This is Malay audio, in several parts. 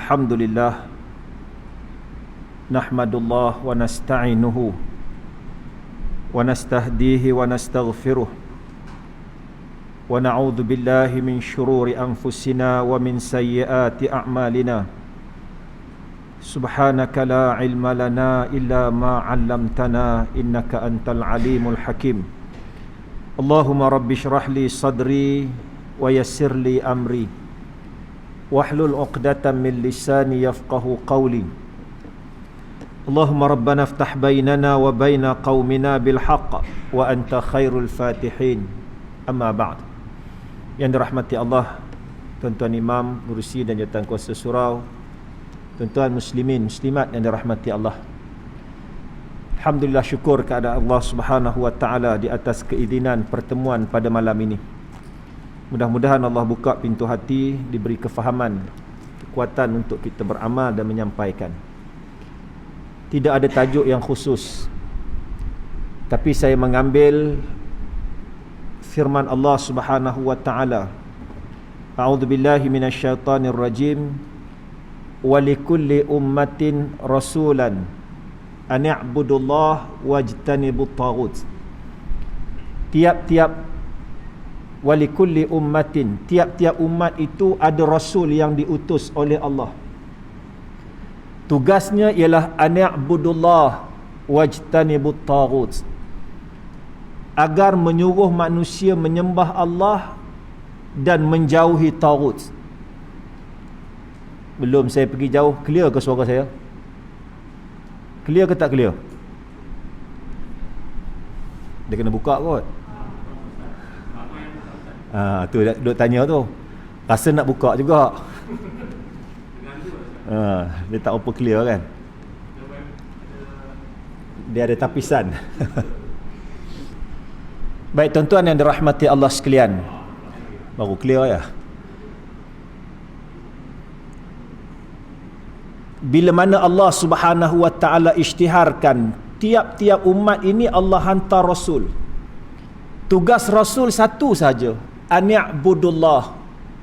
Alhamdulillah, nahmadullah wa nasta'inuhu wa nastahdihi wa nastaghfiruh wa na'udzu billahi min syururi anfusina wa min sayyiati a'malina. Subhanaka la ilma lana illa ma 'allamtana innaka antal alimul hakim. Allahumma rabbi shrah li sadri wa yassir li amri wahlul 'uqdatam min lisani yafqahu qawli. Allahumma rabbana iftah bainana wa baina qaumina bil haqq wa anta khairul fatihin. Amma ba'd. Yang dirahmati Allah, tuan-tuan imam, ngurusi dan jawatan kuasa surau, tuan-tuan muslimin, muslimat yang dirahmati Allah. Alhamdulillah, syukur kepada Allah Subhanahu wa taala di atas keizinan pertemuan pada malam ini. Mudah-mudahan Allah buka pintu hati, diberi kefahaman, kekuatan untuk kita beramal dan menyampaikan. Tidak ada tajuk yang khusus, tapi saya mengambil firman Allah Subhanahu wa taala. A'udzubillahi minasyaitonir rajim. Wa likulli ummatin rasulan an i'budullah wajtanibut taghut. Walikulli ummatin, tiap-tiap umat itu ada rasul yang diutus oleh Allah. Tugasnya ialah ani'budullah wajtanibut taghut, agar menyuruh manusia menyembah Allah dan menjauhi taghut. Belum saya pergi jauh, clear ke suara saya? Clear ke tak clear? Dia kena buka kot. Tu duk tanya tu. Rasa nak buka juga. Dia tak apa clear kan. Dia ada tapisan. Baik tuan-tuan yang dirahmati Allah sekalian, baru clear ya. Bila mana Allah Subhanahu wa taala isytiharkan tiap-tiap umat ini Allah hantar rasul. Tugas rasul satu saja, ani'budullah,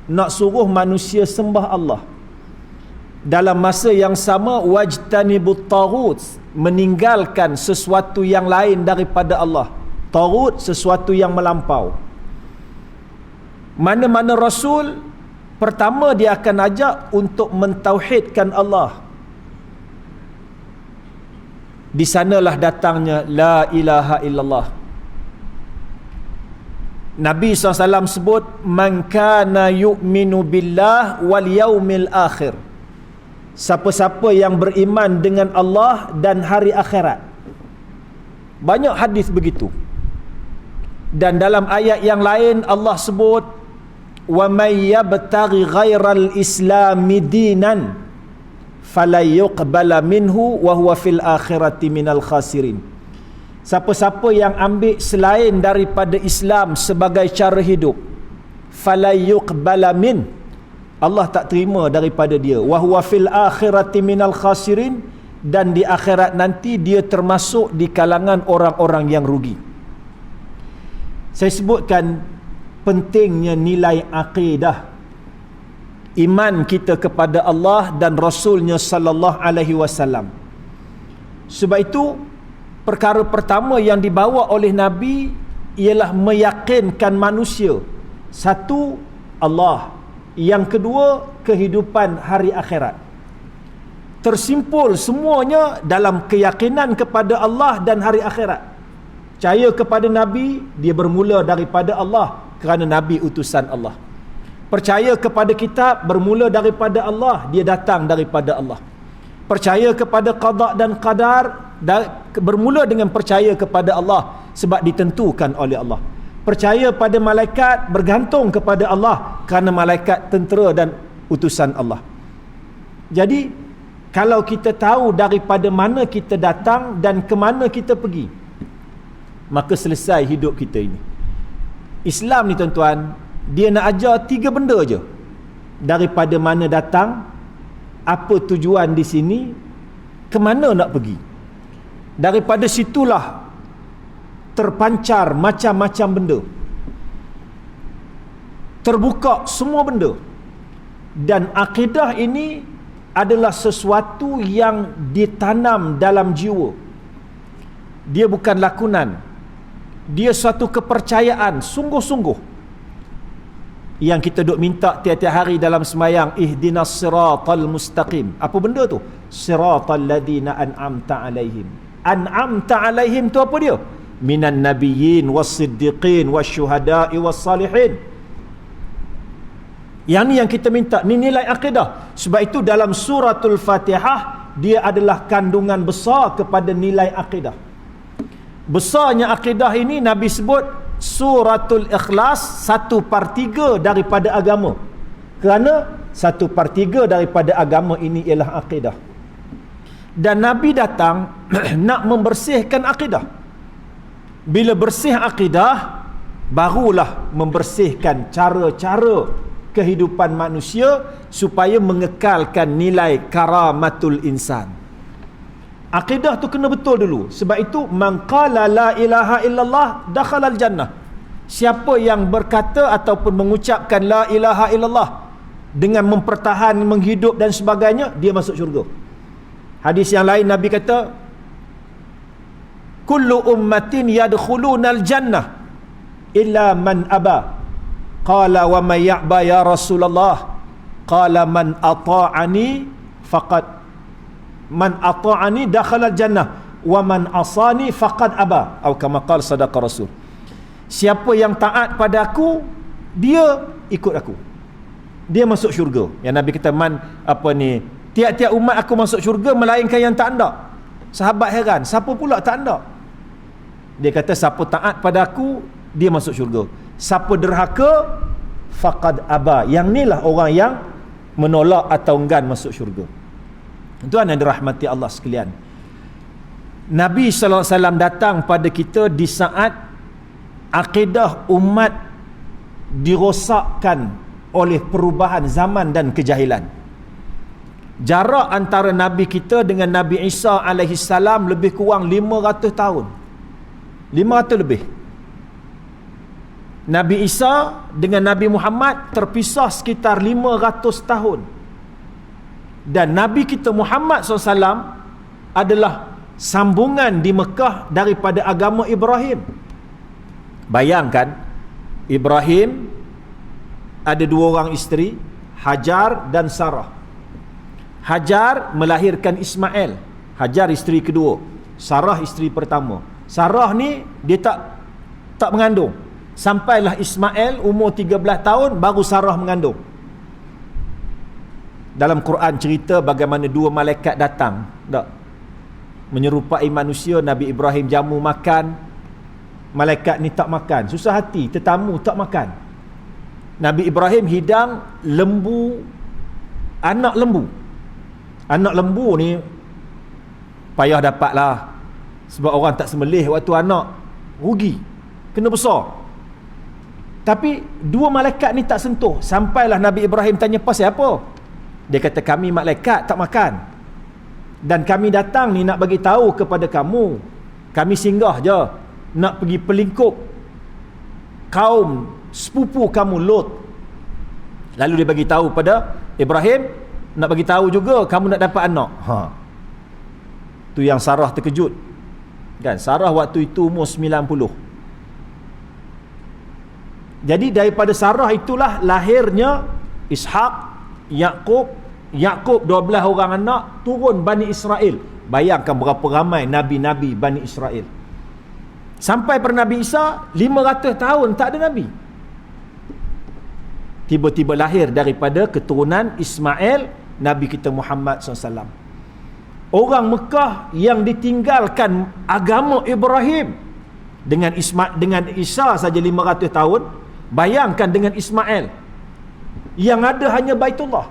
nak suruh manusia sembah Allah. Dalam masa yang sama wajtanibut taghut, meninggalkan sesuatu yang lain daripada Allah. Taghut, sesuatu yang melampau. Mana-mana rasul, pertama dia akan ajak untuk mentauhidkan Allah. Di sanalah datangnya la ilaha illallah. Nabi SAW sebut man kana yu'minu billah wal yaumil akhir. Siapa-siapa yang beriman dengan Allah dan hari akhirat. Banyak hadis begitu. Dan dalam ayat yang lain Allah sebut wa may yabtaghi ghairal islami dinan falayuqbala minhu wa huwa fil akhirati minal khasirin. Siapa-siapa yang ambil selain daripada Islam sebagai cara hidup, falayuqbala min, Allah tak terima daripada dia, wa huwa fil akhirati minal khasirin, dan di akhirat nanti dia termasuk di kalangan orang-orang yang rugi. Saya sebutkan pentingnya nilai akidah, iman kita kepada Allah dan Rasulnya sallallahu alaihi wasallam. Sebab itu perkara pertama yang dibawa oleh Nabi ialah meyakinkan manusia, satu, Allah, yang kedua, kehidupan hari akhirat. Tersimpul semuanya dalam keyakinan kepada Allah dan hari akhirat. Percaya kepada Nabi, dia bermula daripada Allah kerana Nabi utusan Allah. Percaya kepada kitab, bermula daripada Allah, dia datang daripada Allah. Percaya kepada qada dan qadar, bermula dengan percaya kepada Allah sebab ditentukan oleh Allah. Percaya pada malaikat, bergantung kepada Allah kerana malaikat tentera dan utusan Allah. Jadi kalau kita tahu daripada mana kita datang dan ke mana kita pergi, maka selesai hidup kita ini. Islam ni tuan-tuan, dia nak ajar 3 benda je. Daripada mana datang, apa tujuan di sini, ke mana nak pergi. Daripada situlah terpancar macam-macam benda. Terbuka semua benda. Dan akidah ini adalah sesuatu yang ditanam dalam jiwa. Dia bukan lakonan. Dia suatu kepercayaan sungguh-sungguh yang kita duk minta tiap-tiap hari dalam sembahyang, ihdinas siratal mustaqim. Apa benda tu? Siratal ladzina an'amta alaihim. An'amta alaihim tu apa dia? Minan nabiyyin was-siddiqin wasyuhada'i was-salihin. Yang ni yang kita minta, ni nilai akidah. Sebab itu dalam suratul Fatihah dia adalah kandungan besar kepada nilai akidah. Besarnya akidah ini Nabi sebut suratul Ikhlas 1/3 daripada agama. Kerana 1/3 daripada agama ini ialah akidah. Dan Nabi datang nak membersihkan akidah. Bila bersih akidah, barulah membersihkan cara-cara kehidupan manusia supaya mengekalkan nilai karamatul insan. Akidah tu kena betul dulu. Sebab itu man qala la ilaha illallah dakhalal jannah. Siapa yang berkata ataupun mengucapkan la ilaha illallah dengan mempertahan, menghidup dan sebagainya, dia masuk syurga. Hadis yang lain Nabi kata, kullu ummatin yadkhulunal jannah illa man aba. Qala wa may ya'ba ya Rasulullah? Qala man ata'ani faqad man ata'ani dakhala jannah wa man asani faqad aba, atau kama qala sadaqa Rasul. Siapa yang taat pada aku, dia ikut aku, dia masuk syurga. Yang Nabi kata tiap-tiap umat aku masuk syurga melainkan yang tak anda. Sahabat heran, siapa pula tak anda? Dia kata siapa taat pada aku, dia masuk syurga. Siapa derhaka, faqad aba. Yang inilah orang yang menolak atau enggan masuk syurga. Tuan yang dirahmati Allah sekalian, Nabi SAW datang pada kita di saat akidah umat dirosakkan oleh perubahan zaman dan kejahilan. Jarak antara Nabi kita dengan Nabi Isa AS lebih kurang 500 tahun. 500 lebih. Nabi Isa dengan Nabi Muhammad terpisah sekitar 500 tahun. Dan Nabi kita Muhammad SAW adalah sambungan di Mekah daripada agama Ibrahim. Bayangkan, Ibrahim ada 2 orang isteri, Hajar dan Sarah. Hajar melahirkan Ismail. Hajar isteri kedua, Sarah isteri pertama. Sarah ni dia tak mengandung. Sampailah Ismail umur 13 tahun baru Sarah mengandung. Dalam Quran cerita bagaimana 2 malaikat datang, menyerupai manusia. Nabi Ibrahim jamu makan, malaikat ni tak makan, susah hati, tetamu tak makan. Nabi Ibrahim hidang lembu, anak lembu. Anak lembu ni payah dapatlah, sebab orang tak sembelih waktu anak, rugi, kena besar. Tapi 2 malaikat ni tak sentuh. Sampailah Nabi Ibrahim tanya, pasal apa? Dia kata, kami malaikat tak makan, dan kami datang ni nak bagi tahu kepada kamu, kami singgah je nak pergi pelingkup kaum sepupu kamu Lot. Lalu dia bagi tahu pada Ibrahim, nak bagi tahu juga kamu nak dapat anak. Tu yang Sarah terkejut. Kan, Sarah waktu itu umur 90. Jadi daripada Sarah itulah lahirnya Ishak, Yakub 12 orang anak, turun Bani Israel. Bayangkan berapa ramai nabi-nabi Bani Israel. Sampai per Nabi Isa 500 tahun tak ada nabi. Tiba-tiba lahir daripada keturunan Ismail Nabi kita Muhammad SAW. Orang Mekah yang ditinggalkan agama Ibrahim dengan Isa saja 500 tahun, bayangkan dengan Ismail yang ada hanya Baitullah.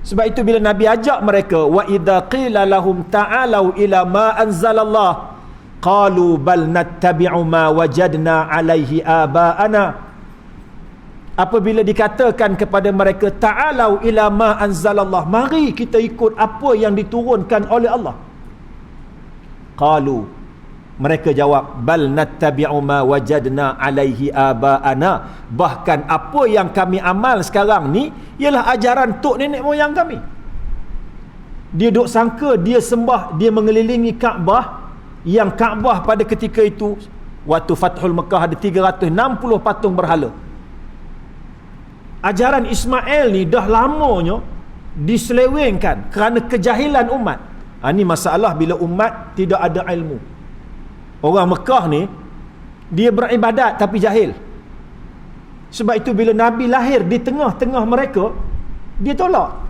Sebab itu bila Nabi ajak mereka, wa idza qila lahum ta'alu ila ma anzalallah qalu bal nattabi'u ma wajadna alaihi aba'ana. Apabila dikatakan kepada mereka, ta'alu ila ma anzalallah, mari kita ikut apa yang diturunkan oleh Allah. Qalu, mereka jawab, bal nattabi'u ma wajadna alaihi aba'ana, bahkan apa yang kami amal sekarang ni ialah ajaran tok nenek moyang kami. Dia duk sangka dia sembah, dia mengelilingi Kaabah, yang Kaabah pada ketika itu waktu Fathul Mekah ada 360 patung berhala. Ajaran Ismail ni dah lamanya diselewengkan kerana kejahilan umat. Ini masalah bila umat tidak ada ilmu. Orang Mekah ni dia beribadat tapi jahil. Sebab itu bila Nabi lahir di tengah-tengah mereka, dia tolak.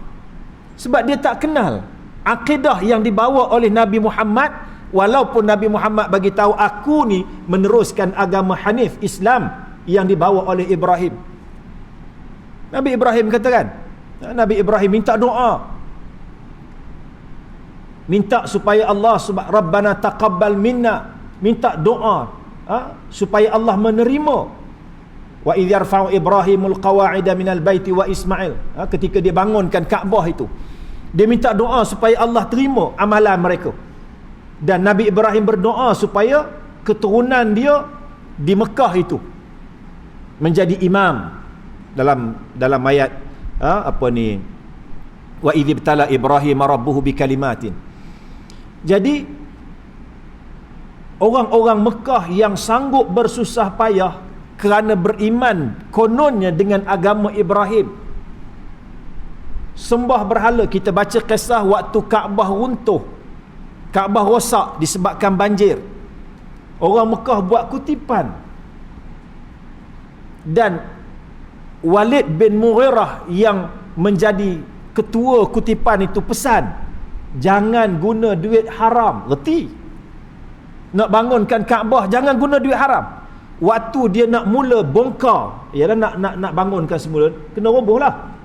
Sebab dia tak kenal akidah yang dibawa oleh Nabi Muhammad. Walaupun Nabi Muhammad bagi tahu aku ni meneruskan agama Hanif Islam yang dibawa oleh Ibrahim. Nabi Ibrahim katakan, Nabi Ibrahim minta doa, minta supaya Allah Rabbana taqabbal minna, minta doa supaya Allah menerima. Wa idh yarfa'u Ibrahimul qawa'ida minal baiti wa Ismail, ketika dia bangunkan Kaabah itu, dia minta doa supaya Allah terima amalan mereka. Dan Nabi Ibrahim berdoa supaya keturunan dia di Mekah itu menjadi imam. Dalam ayat wa idh ibtala Ibrahim rabbuhu bikalimatin. Jadi orang-orang Mekah yang sanggup bersusah payah kerana beriman kononnya dengan agama Ibrahim, sembah berhala. Kita baca kisah waktu Kaabah runtuh, Kaabah rosak disebabkan banjir. Orang Mekah buat kutipan, dan Walid bin Mughirah yang menjadi ketua kutipan itu pesan, jangan guna duit haram. Reti nak bangunkan Kaabah, jangan guna duit haram. Waktu dia nak mula bongkar, nak bangunkan semula, kena roboh lah.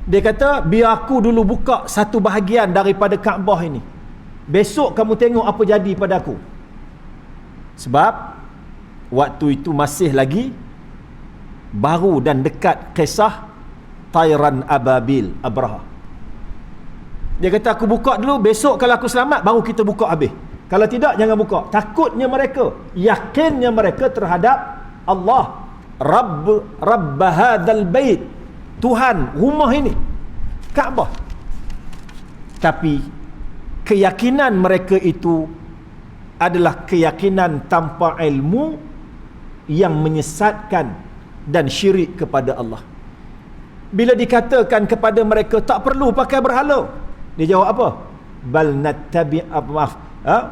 Dia kata, biar aku dulu buka satu bahagian daripada Kaabah ini, besok kamu tengok apa jadi pada aku. Sebab waktu itu masih lagi baru dan dekat kisah Tayran Ababil Abraha. Dia kata, aku buka dulu, besok kalau aku selamat baru kita buka habis. Kalau tidak, jangan buka. Takutnya mereka, yakinnya mereka terhadap Allah, Rabb hadzal bait, Tuhan rumah ini, Kaabah. Tapi keyakinan mereka itu adalah keyakinan tanpa ilmu yang menyesatkan dan syirik kepada Allah. Bila dikatakan kepada mereka tak perlu pakai berhala, dia jawab apa? Bal nattabi'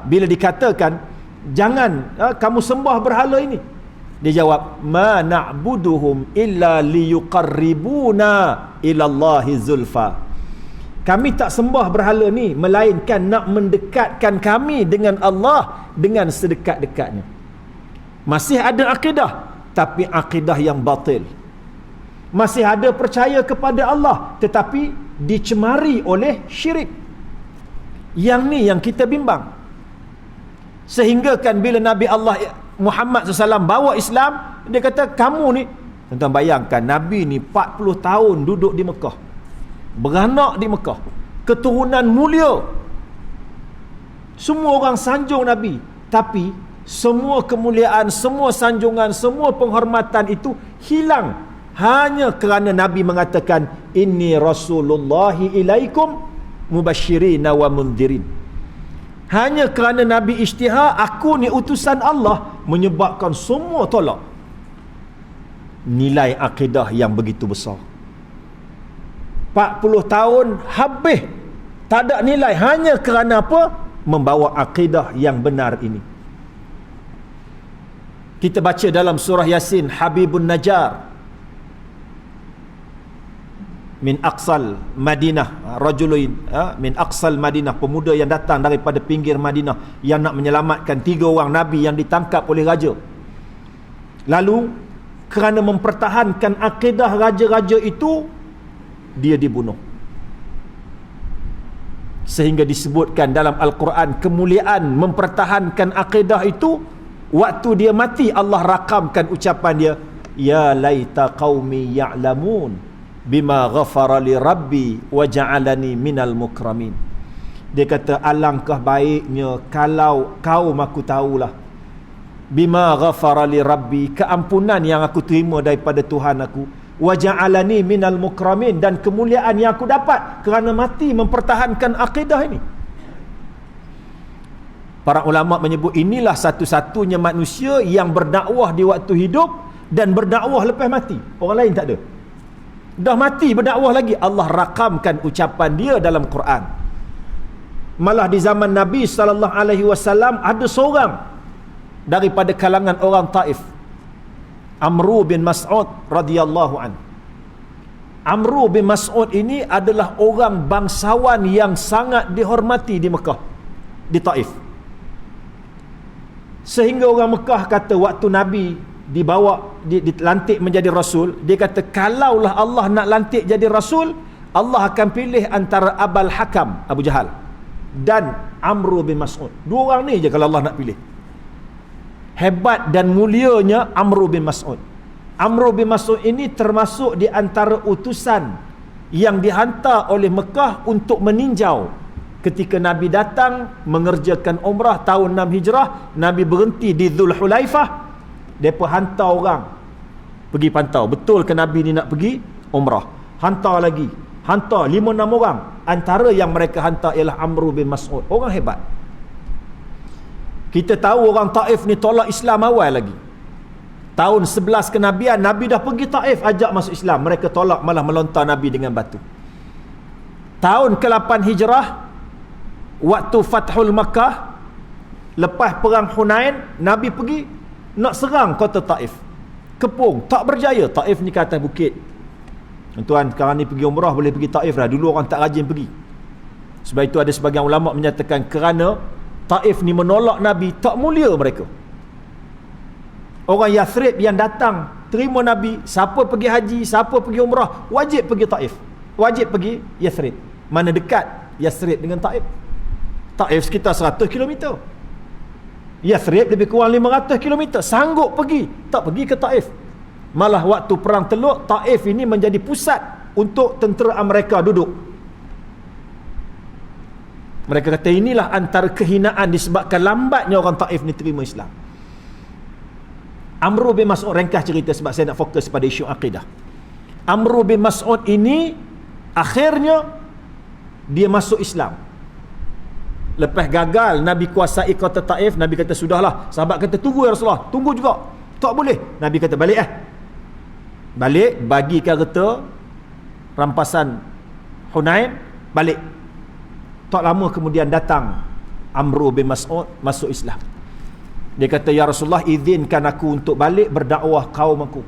bila dikatakan jangan kamu sembah berhala ini, dia jawab, ma na'buduhum illa liyuqarribuna ilallahi zulfa. Kami tak sembah berhala ni melainkan nak mendekatkan kami dengan Allah dengan sedekat-dekatnya. Masih ada akidah, tapi akidah yang batil. Masih ada percaya kepada Allah, tetapi dicemari oleh syirik. Yang ni yang kita bimbang. Sehingga kan bila Nabi Allah Muhammad SAW bawa Islam, dia kata, kamu ni, tuan-tuan bayangkan, Nabi ni 40 tahun duduk di Mekah, beranak di Mekah, keturunan mulia, semua orang sanjung Nabi. Tapi semua kemuliaan, semua sanjungan, semua penghormatan itu hilang hanya kerana Nabi mengatakan, inni rasulullahi ilaikum mubasyirina wa mundhirin. Hanya kerana Nabi isytihar, aku ni utusan Allah, menyebabkan semua tolak. Nilai akidah yang begitu besar, 40 tahun habis tak ada nilai, hanya kerana apa? Membawa akidah yang benar ini. Kita baca dalam surah Yasin, Habibun Najjar min aqsal Madinah, rajulun min aqsal Madinah, pemuda yang datang daripada pinggir Madinah yang nak menyelamatkan 3 orang nabi yang ditangkap oleh raja. Lalu kerana mempertahankan akidah raja-raja itu, dia dibunuh. Sehingga disebutkan dalam Al-Quran, kemuliaan mempertahankan akidah itu, waktu dia mati Allah rakamkan ucapan dia, ya laita qaumi ya'lamun bima ghafara li rabbi wa ja'alani minal mukramin. Dia kata, alangkah baiknya kalau kaum aku tahulah, bima ghafara li rabbi, keampunan yang aku terima daripada Tuhan aku, wa ja'alani minal mukramin, dan kemuliaan yang aku dapat kerana mati mempertahankan akidah ini. Para ulama menyebut inilah satu-satunya manusia yang berdakwah di waktu hidup dan berdakwah lepas mati. Orang lain tak ada. Dah mati berdakwah lagi, Allah rakamkan ucapan dia dalam Quran. Malah di zaman Nabi SAW ada seorang daripada kalangan orang Taif, Amru bin Mas'ud radhiyallahu an. Amru bin Mas'ud ini adalah orang bangsawan yang sangat dihormati di Mekah, di Taif. Sehingga orang Mekah kata waktu Nabi dibawa, dilantik menjadi Rasul, dia kata kalaulah Allah nak lantik jadi Rasul, Allah akan pilih antara Abul Hakam, Abu Jahal, dan Amru bin Mas'ud. Dua orang ni je kalau Allah nak pilih. Hebat dan mulianya Amru bin Mas'ud. Amru bin Mas'ud ini termasuk di antara utusan yang dihantar oleh Mekah untuk meninjau. Ketika Nabi datang mengerjakan umrah tahun 6 Hijrah, Nabi berhenti di Dhul Hulaifah, mereka hantar orang pergi pantau, betul ke Nabi ni nak pergi umrah. Hantar lagi, hantar 5-6 orang. Antara yang mereka hantar ialah Amru bin Mas'ud. Orang hebat. Kita tahu orang Taif ni tolak Islam awal lagi. Tahun 11 kenabian, Nabi dah pergi Taif ajak masuk Islam, mereka tolak, malah melontar Nabi dengan batu. Tahun ke-8 Hijrah, waktu Fathul Makkah, lepas perang Hunain, Nabi pergi nak serang kota Taif. Kepung, tak berjaya. Taif ni ke atas bukit. Tuan, sekarang ni pergi umrah boleh pergi Taif dah. Dulu orang tak rajin pergi. Sebab itu ada sebagian ulama menyatakan kerana Taif ni menolak Nabi, tak mulia mereka. Orang Yathrib yang datang terima Nabi, siapa pergi haji, siapa pergi umrah, wajib pergi Taif, wajib pergi Yathrib. Mana dekat Yathrib dengan Taif? Taif sekitar 100 km, Yathrib lebih kurang 500 km. Sanggup pergi, tak pergi ke Taif. Malah waktu perang Teluk, Taif ini menjadi pusat untuk tentera Amerika duduk. Mereka kata inilah antara kehinaan disebabkan lambatnya orang Taif ni terima Islam. Amru bin Mas'ud, ringkas cerita sebab saya nak fokus pada isu akidah. Amru bin Mas'ud ini akhirnya dia masuk Islam. Lepas gagal Nabi kuasai kota Taif, Nabi kata sudahlah. Sahabat kata tunggu ya Rasulullah, tunggu juga. Tak boleh. Nabi kata balik balik, bagi harta rampasan Hunain, balik. Tak lama kemudian datang Amru bin Mas'ud masuk Islam. Dia kata ya Rasulullah, izinkan aku untuk balik berdakwah kaum aku.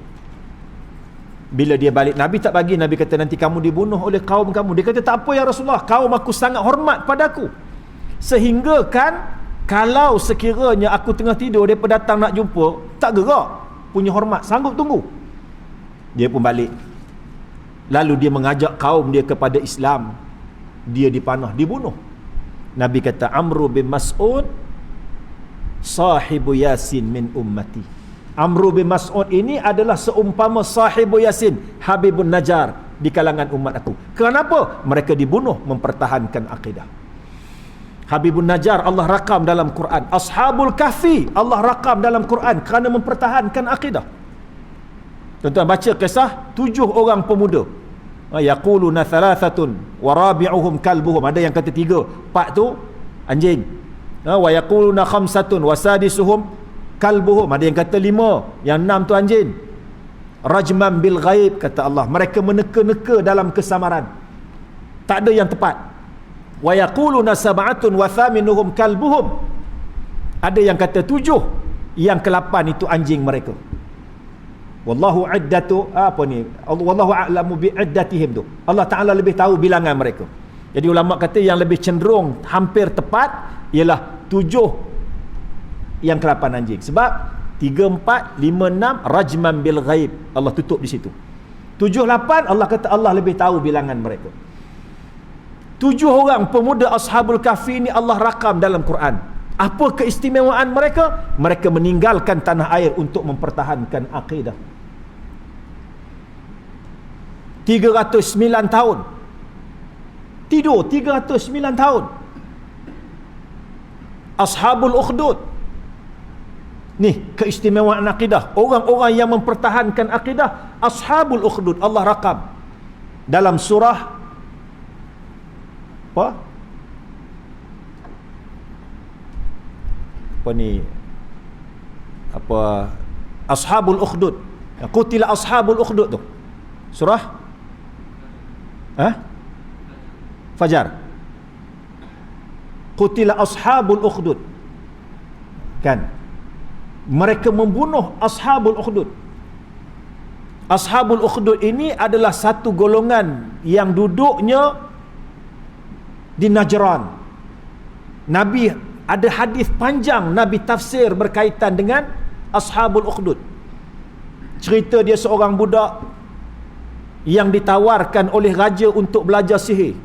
Bila dia balik, Nabi tak bagi. Nabi kata nanti kamu dibunuh oleh kaum kamu. Dia kata tak apa ya Rasulullah, kaum aku sangat hormat padaku, sehingga kan kalau sekiranya aku tengah tidur, mereka datang nak jumpa, tak gerak, punya hormat, sanggup tunggu. Dia pun balik. Lalu dia mengajak kaum dia kepada Islam. Dia dipanah, dibunuh. Nabi kata Amru bin Mas'ud sahibu Yasin min ummati. Amru bin Mas'ud ini adalah seumpama sahibu Yasin, Habibun Najjar di kalangan umat aku. Kenapa? Mereka dibunuh mempertahankan akidah. Habibun Najjar Allah rakam dalam Quran. Ashabul Kahfi Allah rakam dalam Quran kerana mempertahankan akidah. Tuan-tuan baca kisah 7 orang pemuda. Yaquluna thalathatun wa rabi'uhum kalbuhum. Ada yang kata 3, 4 tu anjing. Wa yaquluna khamsatun wa sadisuhum kalbuhum. Ada yang kata 5, yang 6 tu anjing. Rajman bil ghaib, kata Allah, mereka meneka-neka dalam kesamaran, tak ada yang tepat. Wa yaquluna sab'atun wa thaminuhum kalbuhum. Ada yang kata 7, yang ke-8 itu anjing mereka. Wallahu iddatu wallahu a'lamu bi iddatihim tu. Allah Taala lebih tahu bilangan mereka. Jadi ulama kata yang lebih cenderung hampir tepat ialah 7 yang ke-8 anjing. Sebab 3, 4, 5, 6 rajman bil ghaib, Allah tutup di situ. 7, 8 Allah kata Allah lebih tahu bilangan mereka. 7 orang pemuda Ashabul Kahfi ini Allah rakam dalam Quran. Apa keistimewaan mereka? Mereka meninggalkan tanah air untuk mempertahankan akidah. 309 tahun tidur, 309 tahun. Ashabul Ukhdud Ni keistimewaan akidah. Orang-orang yang mempertahankan akidah, ashabul ukhdud, Allah rakam dalam surah ashabul ukhdud. Qutila ashabul ukhdud tu. Surah Fajar. Qutila ashabul ukhdud. Kan? Mereka membunuh ashabul ukhdud. Ashabul ukhdud ini adalah satu golongan yang duduknya di Najran. Nabi ada hadis panjang Nabi tafsir berkaitan dengan ashabul ukhdud. Cerita dia seorang budak yang ditawarkan oleh raja untuk belajar sihir.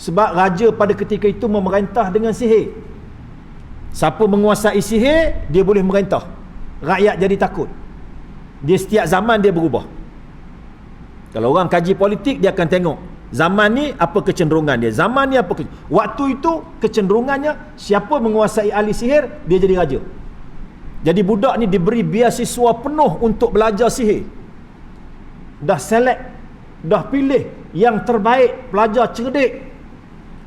Sebab raja pada ketika itu memerintah dengan sihir. Siapa menguasai sihir, dia boleh merintah. Rakyat jadi takut. Dia setiap zaman dia berubah. Kalau orang kaji politik, dia akan tengok zaman ni apa kecenderungan dia, zaman ni apa waktu itu kecenderungannya, siapa menguasai ahli sihir, dia jadi raja. Jadi budak ni diberi beasiswa penuh untuk belajar sihir. Dah select, dah pilih yang terbaik, pelajar cerdik.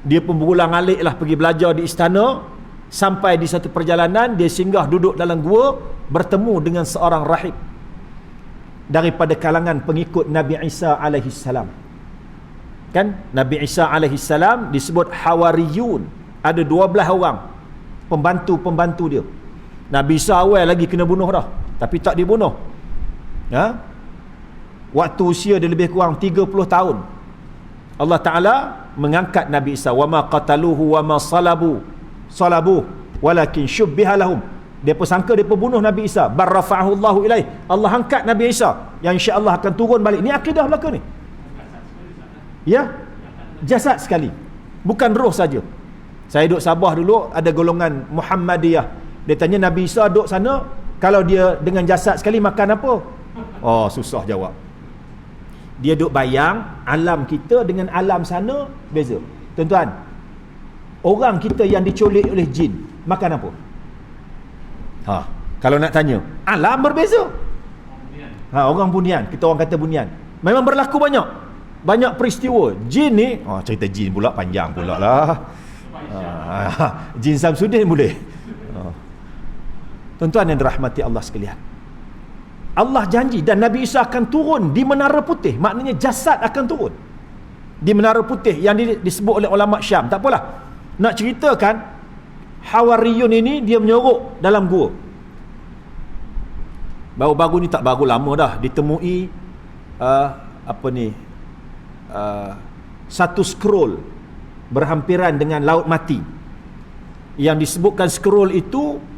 Dia pun berulang-alik lah pergi belajar di istana. Sampai di satu perjalanan, dia singgah duduk dalam gua, bertemu dengan seorang rahib daripada kalangan pengikut Nabi Isa alaihi salam. Kan Nabi Isa alaihi salam disebut Hawariyun. Ada 12 orang pembantu-pembantu dia. Nabi Isa awal lagi kena bunuh dah, tapi tak dibunuh. Waktu usia dia lebih kurang 30 tahun, Allah Ta'ala mengangkat Nabi Isa. Wa ma qataluhu wa ma salabu walakin syubbiha lahum. Dia pun sangka dia pun bunuh Nabi Isa. Bar rafa'ahu Allahu ilaih. Allah angkat Nabi Isa yang insya-Allah akan turun balik. Ni akidah belaka ni. Ya, jasad sekali, bukan roh saja. Saya duduk Sabah dulu, ada golongan Muhammadiyah. Dia tanya Nabi Isa duduk sana, kalau dia dengan jasad sekali makan apa? Oh, susah jawab. Dia duduk bayang alam kita dengan alam sana beza. Tuan-tuan, orang kita yang diculik oleh jin makan apa? Kalau nak tanya, alam berbeza. Orang bunian, kita orang kata bunian. Memang berlaku banyak peristiwa. Jin ni, cerita jin pula panjang pula lah. Jin Samsudin boleh. Tuan-tuan yang dirahmati Allah sekalian, Allah janji dan Nabi Isa akan turun di Menara Putih. Maknanya jasad akan turun di Menara Putih yang disebut oleh ulama Syam. Tak apalah, nak ceritakan Hawariyun ini dia menyorok dalam gua. Baru-baru ni, tak baru, lama dah ditemui satu scroll berhampiran dengan laut mati. Yang disebutkan scroll itu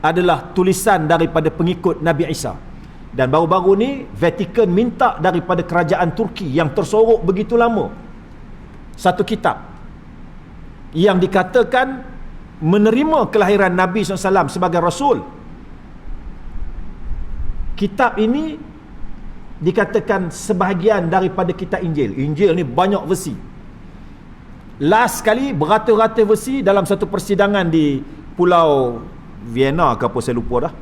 adalah tulisan daripada pengikut Nabi Isa. Dan baru-baru ni Vatican minta daripada kerajaan Turki yang tersorok begitu lama satu kitab yang dikatakan menerima kelahiran Nabi SAW sebagai Rasul. Kitab ini dikatakan sebahagian daripada kitab Injil. Injil ni banyak versi. Last sekali beratus-ratus versi dalam satu persidangan di Pulau Vienna ke apa, saya lupa dah.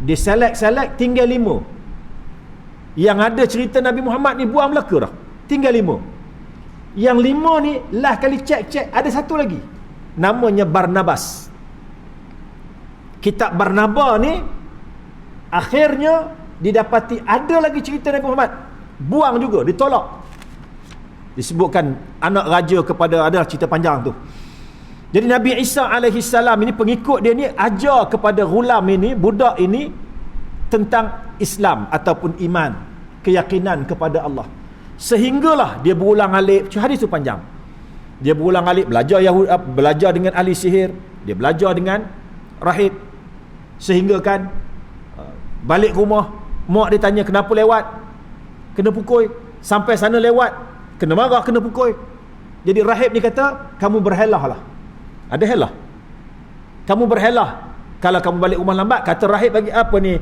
Dia select tinggal 5. Yang ada cerita Nabi Muhammad ni buang belaka dah. Tinggal 5. Yang 5 ni lah kali cek ada satu lagi. Namanya Barnabas. Kitab Barnabas ni akhirnya didapati ada lagi cerita Nabi Muhammad. Buang juga, ditolak. Disebutkan anak raja kepada, ada cerita panjang tu. Jadi Nabi Isa alaihi salam ini, pengikut dia ni ajar kepada ghulam ini, budak ini, tentang Islam ataupun iman, keyakinan kepada Allah. Sehinggalah dia berulang-alik, hadis tu panjang. Dia berulang-alik belajar dengan ahli sihir, dia belajar dengan rahib, sehingga kan balik rumah, mak dia tanya kenapa lewat, kena pukul. Sampai sana lewat, kena marah, kena pukul. Jadi rahib ni kata, kamu berhelah lah. Ada helah. Kamu berhelah kalau kamu balik rumah lambat. Kata rahib bagi apa ni,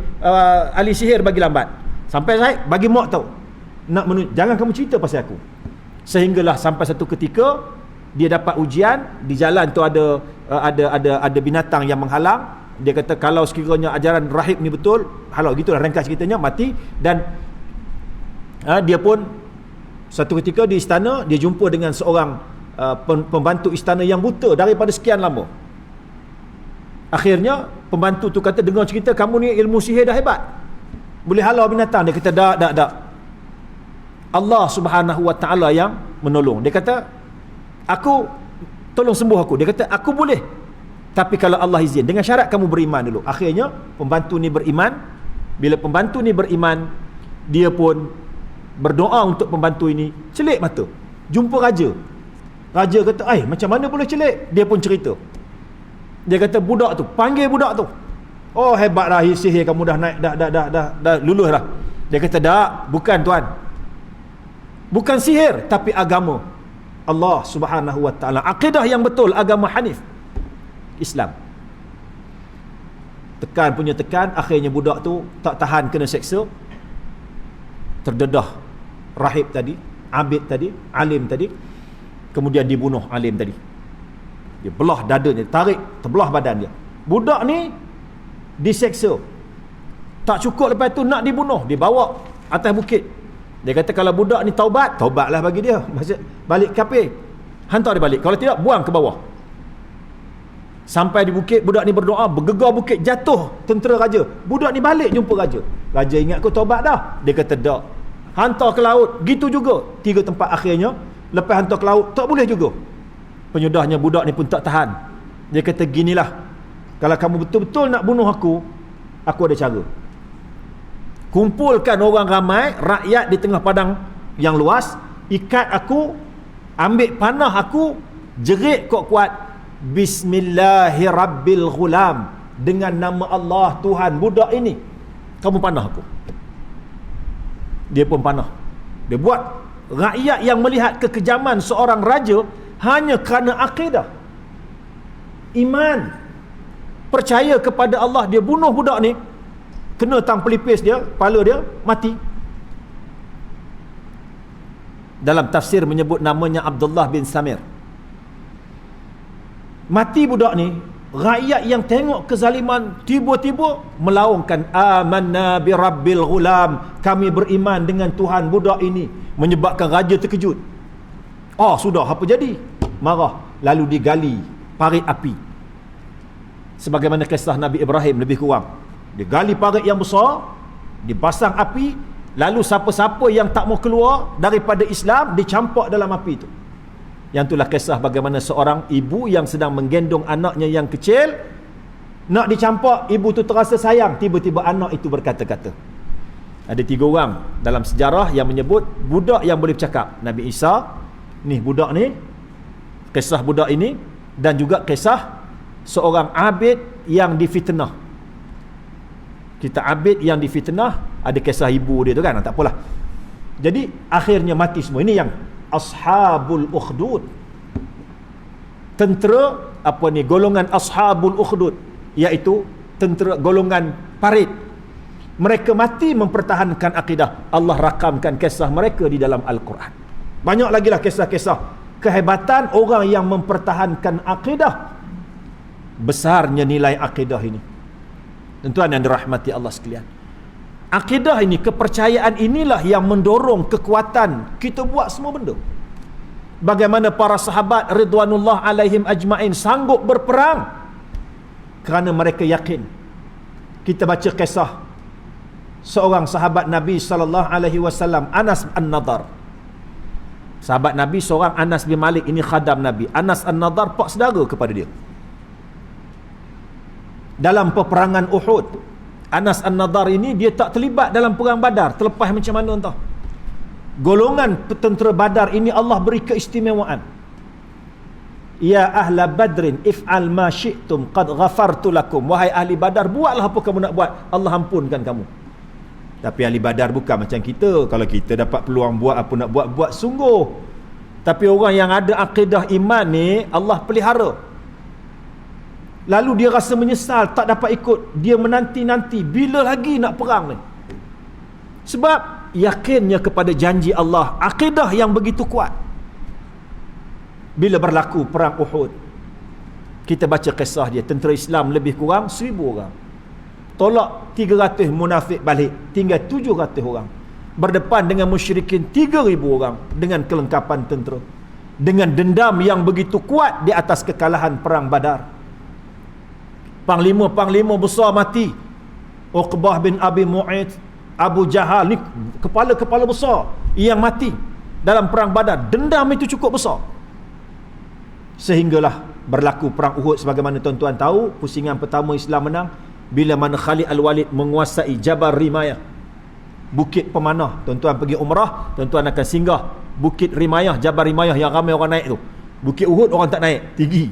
ahli sihir bagi lambat. Sampai rahib bagi mak tahu, jangan kamu cerita pasal aku. Sehinggalah sampai satu ketika dia dapat ujian di jalan tu, ada binatang yang menghalang. Dia kata kalau sekiranya ajaran rahib ni betul, halau gitulah ringkas ceritanya, mati. Dan dia pun satu ketika di istana dia jumpa dengan seorang pembantu istana yang buta daripada sekian lama. Akhirnya pembantu tu kata, dengar cerita kamu ni ilmu sihir dah hebat, boleh halau binatang. Dia kata tak, Allah Subhanahu Wa Ta'ala yang menolong. Dia kata, aku tolong sembuh aku. Dia kata, aku boleh, tapi kalau Allah izin, dengan syarat kamu beriman dulu. Akhirnya pembantu ni beriman. Bila pembantu ni beriman, dia pun berdoa untuk pembantu ini. Celik mata, jumpa raja. Raja kata, macam mana boleh celik? Dia pun cerita. Dia kata, budak tu, panggil budak tu. Oh, hebat dah sihir kamu, dah naik, dah lulus dah. Dia kata, tak, bukan tuan, bukan sihir, tapi agama Allah Subhanahu Wa Ta'ala, akidah yang betul, agama Hanif, Islam. Tekan punya tekan, akhirnya budak tu tak tahan, kena seksa, terdedah rahib tadi, abid tadi, alim tadi, kemudian dibunuh alim tadi. Dia belah dadanya, tarik, terbelah badan dia. Budak ni diseksa, tak cukup, lepas tu nak dibunuh, dibawa atas bukit. Dia kata kalau budak ni taubatlah bagi dia, maksud balik kafir, hantar dia balik, kalau tidak buang ke bawah. Sampai di bukit, budak ni berdoa, bergegar bukit, jatuh tentera raja. Budak ni balik jumpa raja. Raja ingat kau taubat dah? Dia kata tak. Hantar ke laut, gitu juga. 3 tempat akhirnya, lepas hantar ke laut, tak boleh juga. Penyudahnya budak ni pun tak tahan. Dia kata, ginilah, kalau kamu betul-betul nak bunuh aku ada cara. Kumpulkan orang ramai, rakyat di tengah padang yang luas, ikat aku, ambil panah aku, jerit kuat-kuat, Bismillahirrabbilghulam, dengan nama Allah Tuhan budak ini, kamu panah aku. Dia pun panah. Dia buat rakyat yang melihat kekejaman seorang raja hanya kerana akidah, iman, percaya kepada Allah, dia bunuh budak ni, kena tang pelipis dia, kepala dia mati. Dalam tafsir menyebut namanya Abdullah bin Samir. Mati budak ni, rakyat yang tengok kezaliman tiba-tiba melaungkan, amanna bi rabbil ghulam, kami beriman dengan Tuhan budak ini. Menyebabkan raja terkejut. Sudah, apa jadi? Marah, lalu digali parit api, sebagaimana kisah Nabi Ibrahim lebih kurang. Dia gali parit yang besar, dipasang api, lalu siapa-siapa yang tak mau keluar daripada Islam dicampak dalam api itu. Yang itulah kisah bagaimana seorang ibu yang sedang menggendong anaknya yang kecil, nak dicampak, ibu tu terasa sayang, tiba-tiba anak itu berkata-kata. Ada 3 orang dalam sejarah yang menyebut budak yang boleh bercakap. Nabi Isa, ni budak ni, kisah budak ini, dan juga kisah seorang abid yang difitnah. Kita abid yang difitnah, ada kisah ibu dia tu kan, tak apalah. Jadi akhirnya mati semua. Ini yang Ashabul Ukhdud, tentera golongan Ashabul Ukhdud, iaitu tentera golongan parit. Mereka mati mempertahankan akidah. Allah rakamkan kisah mereka di dalam Al-Quran. Banyak lagi lah kisah-kisah kehebatan orang yang mempertahankan akidah. Besarnya nilai akidah ini, tuan-tuan yang dirahmati Allah sekalian. Akidah ini, kepercayaan inilah yang mendorong kekuatan kita buat semua benda. Bagaimana para sahabat ridwanullah alaihim ajma'in sanggup berperang kerana mereka yakin. Kita baca kisah seorang sahabat Nabi SAW, Anas An-Nadar. Sahabat Nabi seorang, Anas bin Malik, ini khadam Nabi. Anas An-Nadar pak saudara kepada dia. Dalam peperangan Uhud, Anas An-Nadar ini dia tak terlibat dalam perang Badar, terlepas macam mana entah. Golongan tentera Badar ini Allah beri keistimewaan. Ya ahla badrin if'al ma syi'tum qad ghafartu lakum. Wahai ahli Badar, buatlah apa kamu nak buat, Allah ampunkan kamu. Tapi ahli Badar bukan macam kita. Kalau kita dapat peluang buat apa nak buat sungguh. Tapi orang yang ada akidah iman ni Allah pelihara. Lalu dia rasa menyesal tak dapat ikut. Dia menanti-nanti bila lagi nak perang ni. Sebab yakinnya kepada janji Allah, akidah yang begitu kuat. Bila berlaku perang Uhud, Kita baca kisah dia, tentera Islam lebih kurang 1000 orang. Tolak 300 munafik balik, tinggal 700 orang. Berdepan dengan musyrikin 3000 orang dengan kelengkapan tentera. Dengan dendam yang begitu kuat di atas kekalahan perang Badar. Panglima-panglima besar mati. Uqbah bin Abi Mu'ayth, Abu Jahal, ni kepala-kepala besar yang mati dalam perang Badar. Dendam itu cukup besar. Sehinggalah berlaku perang Uhud. Sebagaimana tuan-tuan tahu, pusingan pertama Islam menang bila mana Khalid Al-Walid menguasai Jabal Rimayah, bukit pemanah. Tuan-tuan pergi umrah, tuan-tuan akan singgah bukit Rimayah, Jabal Rimayah yang ramai orang naik tu. Bukit Uhud orang tak naik, tinggi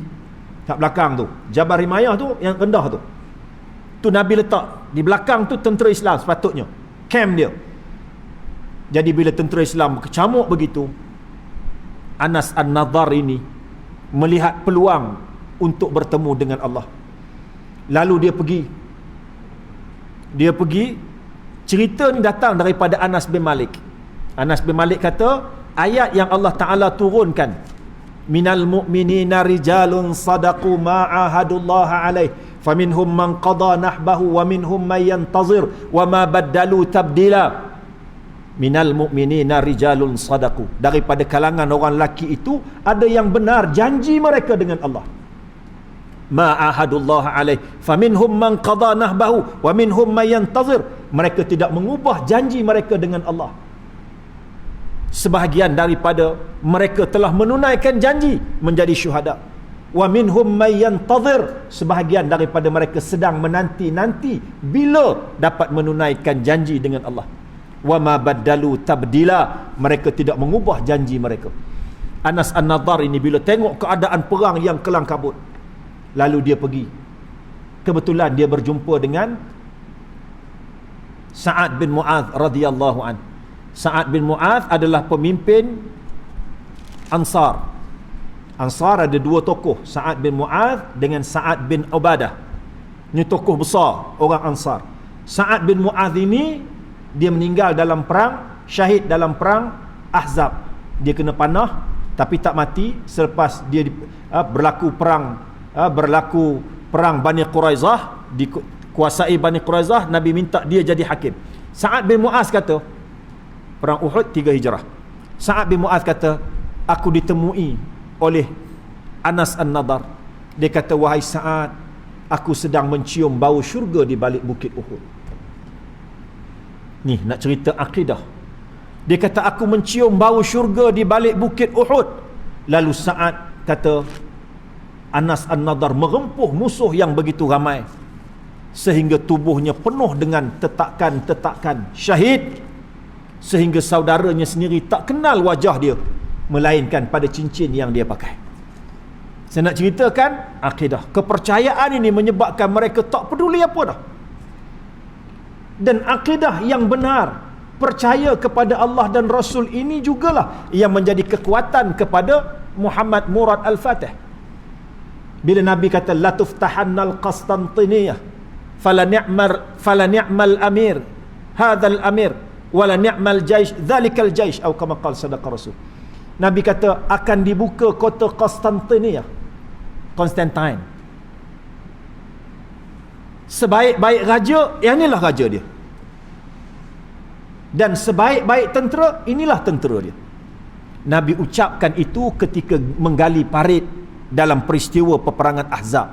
kat belakang tu. Jabal Rimayah tu yang rendah tu, tu Nabi letak di belakang tu tentera Islam sepatutnya, camp dia. Jadi bila tentera Islam berkecamuk begitu, Anas An-Nadhar ini melihat peluang untuk bertemu dengan Allah. Lalu dia pergi, cerita ni datang daripada Anas bin Malik. Anas bin Malik kata, ayat yang Allah Ta'ala turunkan, minal mu'minina rijalun sadaqu ma'ahadullah alaih faminhum man qada nahbahu wa minhum man yantazir wa ma baddalu tabdila. Minal mu'minina rijalun sadaqu, daripada kalangan orang lelaki itu ada yang benar janji mereka dengan Allah. Ma'ahadullah alaih faminhum man qada nahbahu wa minhum man yantazir, mereka tidak mengubah janji mereka dengan Allah. Sebahagian daripada mereka telah menunaikan janji menjadi syuhada. Wa minhum man yantazir, sebahagian daripada mereka sedang menanti-nanti bila dapat menunaikan janji dengan Allah. Wa ma baddalu tabdila, mereka tidak mengubah janji mereka. Anas An-Nadhar ini bila tengok keadaan perang yang kelang kabut, lalu dia pergi. Kebetulan dia berjumpa dengan Sa'ad bin Mu'adh radhiyallahu an. Sa'ad bin Mu'adh adalah pemimpin Ansar. Ansar ada dua tokoh, Sa'ad bin Mu'adh dengan Sa'ad bin Ubadah. Ini tokoh besar orang Ansar. Sa'ad bin Mu'adh ini dia meninggal dalam perang, syahid dalam perang Ahzab. Dia kena panah tapi tak mati selepas dia berlaku perang Bani Quraizah, dikuasai Bani Quraizah, Nabi minta dia jadi hakim. Sa'ad bin Mu'adh kata, perang Uhud 3 Hijrah. Sa'ad bin Mu'adh kata, aku ditemui oleh Anas An-Nadhar. Dia kata, wahai Sa'ad, aku sedang mencium bau syurga di balik bukit Uhud. Ni nak cerita akidah. Dia kata, aku mencium bau syurga di balik bukit Uhud. Lalu Sa'ad kata, Anas An-Nadhar merempuh musuh yang begitu ramai sehingga tubuhnya penuh dengan tetakan-tetakan syahid, sehingga saudaranya sendiri tak kenal wajah dia melainkan pada cincin yang dia pakai. Saya nak ceritakan akidah. Kepercayaan ini menyebabkan mereka tak peduli apa dah. Dan akidah yang benar, percaya kepada Allah dan Rasul, ini jugalah yang menjadi kekuatan kepada Muhammad Murad Al-Fatih. Bila Nabi kata la tuftahannal Qastantiniyah fala ni'mal amir hadzal amir wala ni'mal jaish dzalikal jaish, atau kama qala sadaqa Rasul. Nabi kata akan dibuka kota Qastantiniyah, Constantine. Sebaik-baik raja, inilah raja dia. Dan sebaik-baik tentera, inilah tentera dia. Nabi ucapkan itu ketika menggali parit dalam peristiwa peperangan Ahzab.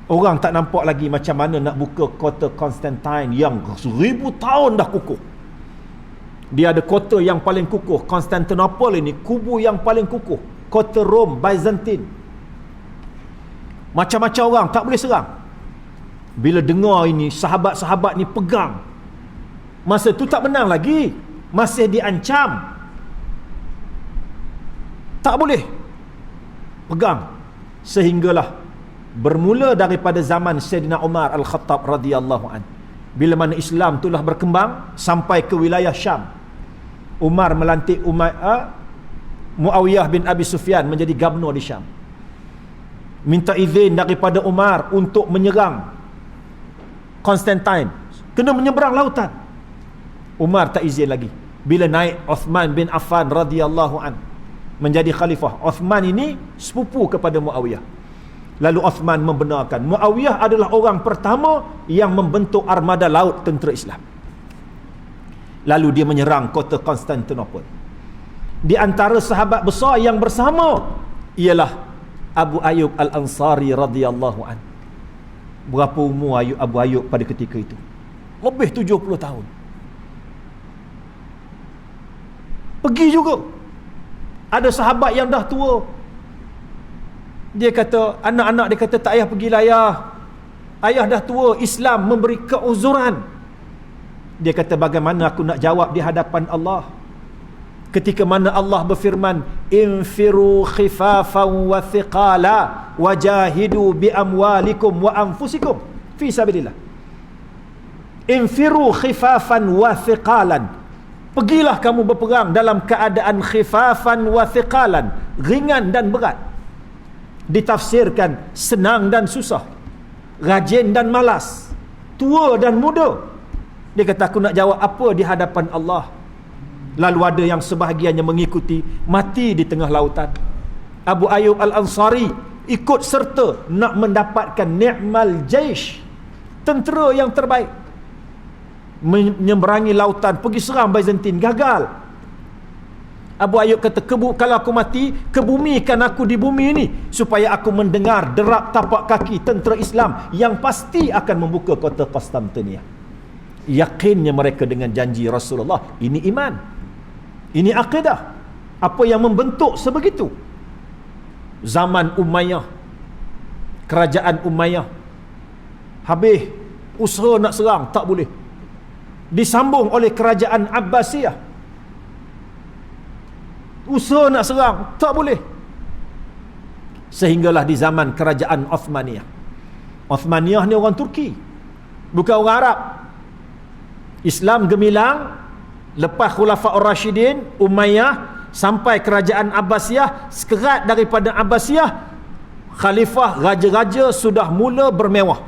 Orang tak nampak lagi macam mana nak buka kota Constantine yang 1000 tahun dah kukuh. Dia ada kota yang paling kukuh, Constantinople ini, kubu yang paling kukuh. Kota Rom, Byzantine. Macam-macam orang tak boleh serang. Bila dengar ini, sahabat-sahabat ni pegang. Masa tu tak menang lagi, masih diancam, tak boleh pegang. Sehinggalah bermula daripada zaman Sayyidina Umar Al-Khattab radhiyallahu an. Bila mana Islam itulah berkembang sampai ke wilayah Syam, Umar melantik Muawiyah bin Abi Sufyan menjadi gubernur di Syam. Minta izin daripada Umar untuk menyerang Constantine, kena menyeberang lautan. Umar tak izin lagi. Bila naik Uthman bin Affan radhiyallahu an, menjadi khalifah. Uthman ini sepupu kepada Muawiyah. Lalu Uthman membenarkan Muawiyah adalah orang pertama yang membentuk armada laut tentera Islam. Lalu dia menyerang kota Konstantinopel. Di antara sahabat besar yang bersama ialah Abu Ayyub Al-Ansari radhiyallahu an. Berapa umur Abu Ayyub pada ketika itu? Lebih 70 tahun. Pergi juga. Ada sahabat yang dah tua. Dia kata, anak-anak dia kata, tak payah pergilah ayah. Ayah dah tua, Islam memberi keuzuran. Dia kata, bagaimana aku nak jawab di hadapan Allah? Ketika mana Allah berfirman, infiru khifafan wa thiqala wajahidu bi amwalikum wa anfusikum fi sabilillah. Infiru khifafan wa thiqalan. Pergilah kamu berperang dalam keadaan khifafan wa thiqalan, ringan dan berat. Ditafsirkan senang dan susah, rajin dan malas, tua dan muda. Dia kata, aku nak jawab apa di hadapan Allah? Lalu ada yang sebahagiannya mengikuti, mati di tengah lautan. Abu Ayyub Al-Ansari ikut serta nak mendapatkan ni'mal jaish, tentera yang terbaik, menyeberangi lautan pergi serang Byzantine, gagal. Abu Ayyub kata, kalau aku mati, kebumikan aku di bumi ini supaya aku mendengar derap tapak kaki tentera Islam yang pasti akan membuka kota Konstantinia. Yakinnya mereka dengan janji Rasulullah. Ini iman, ini akidah. Apa yang membentuk sebegitu? Zaman Umayyah, kerajaan Umayyah habis, usaha nak serang tak boleh, disambung oleh kerajaan Abbasiyah. Usaha nak serang tak boleh, sehinggalah di zaman kerajaan Uthmaniyah. Uthmaniyah ni orang Turki, bukan orang Arab. Islam gemilang lepas Khulafaur Rasyidin, Umayyah sampai kerajaan Abbasiyah. Sekerat daripada Abbasiyah, khalifah raja-raja sudah mula bermewah,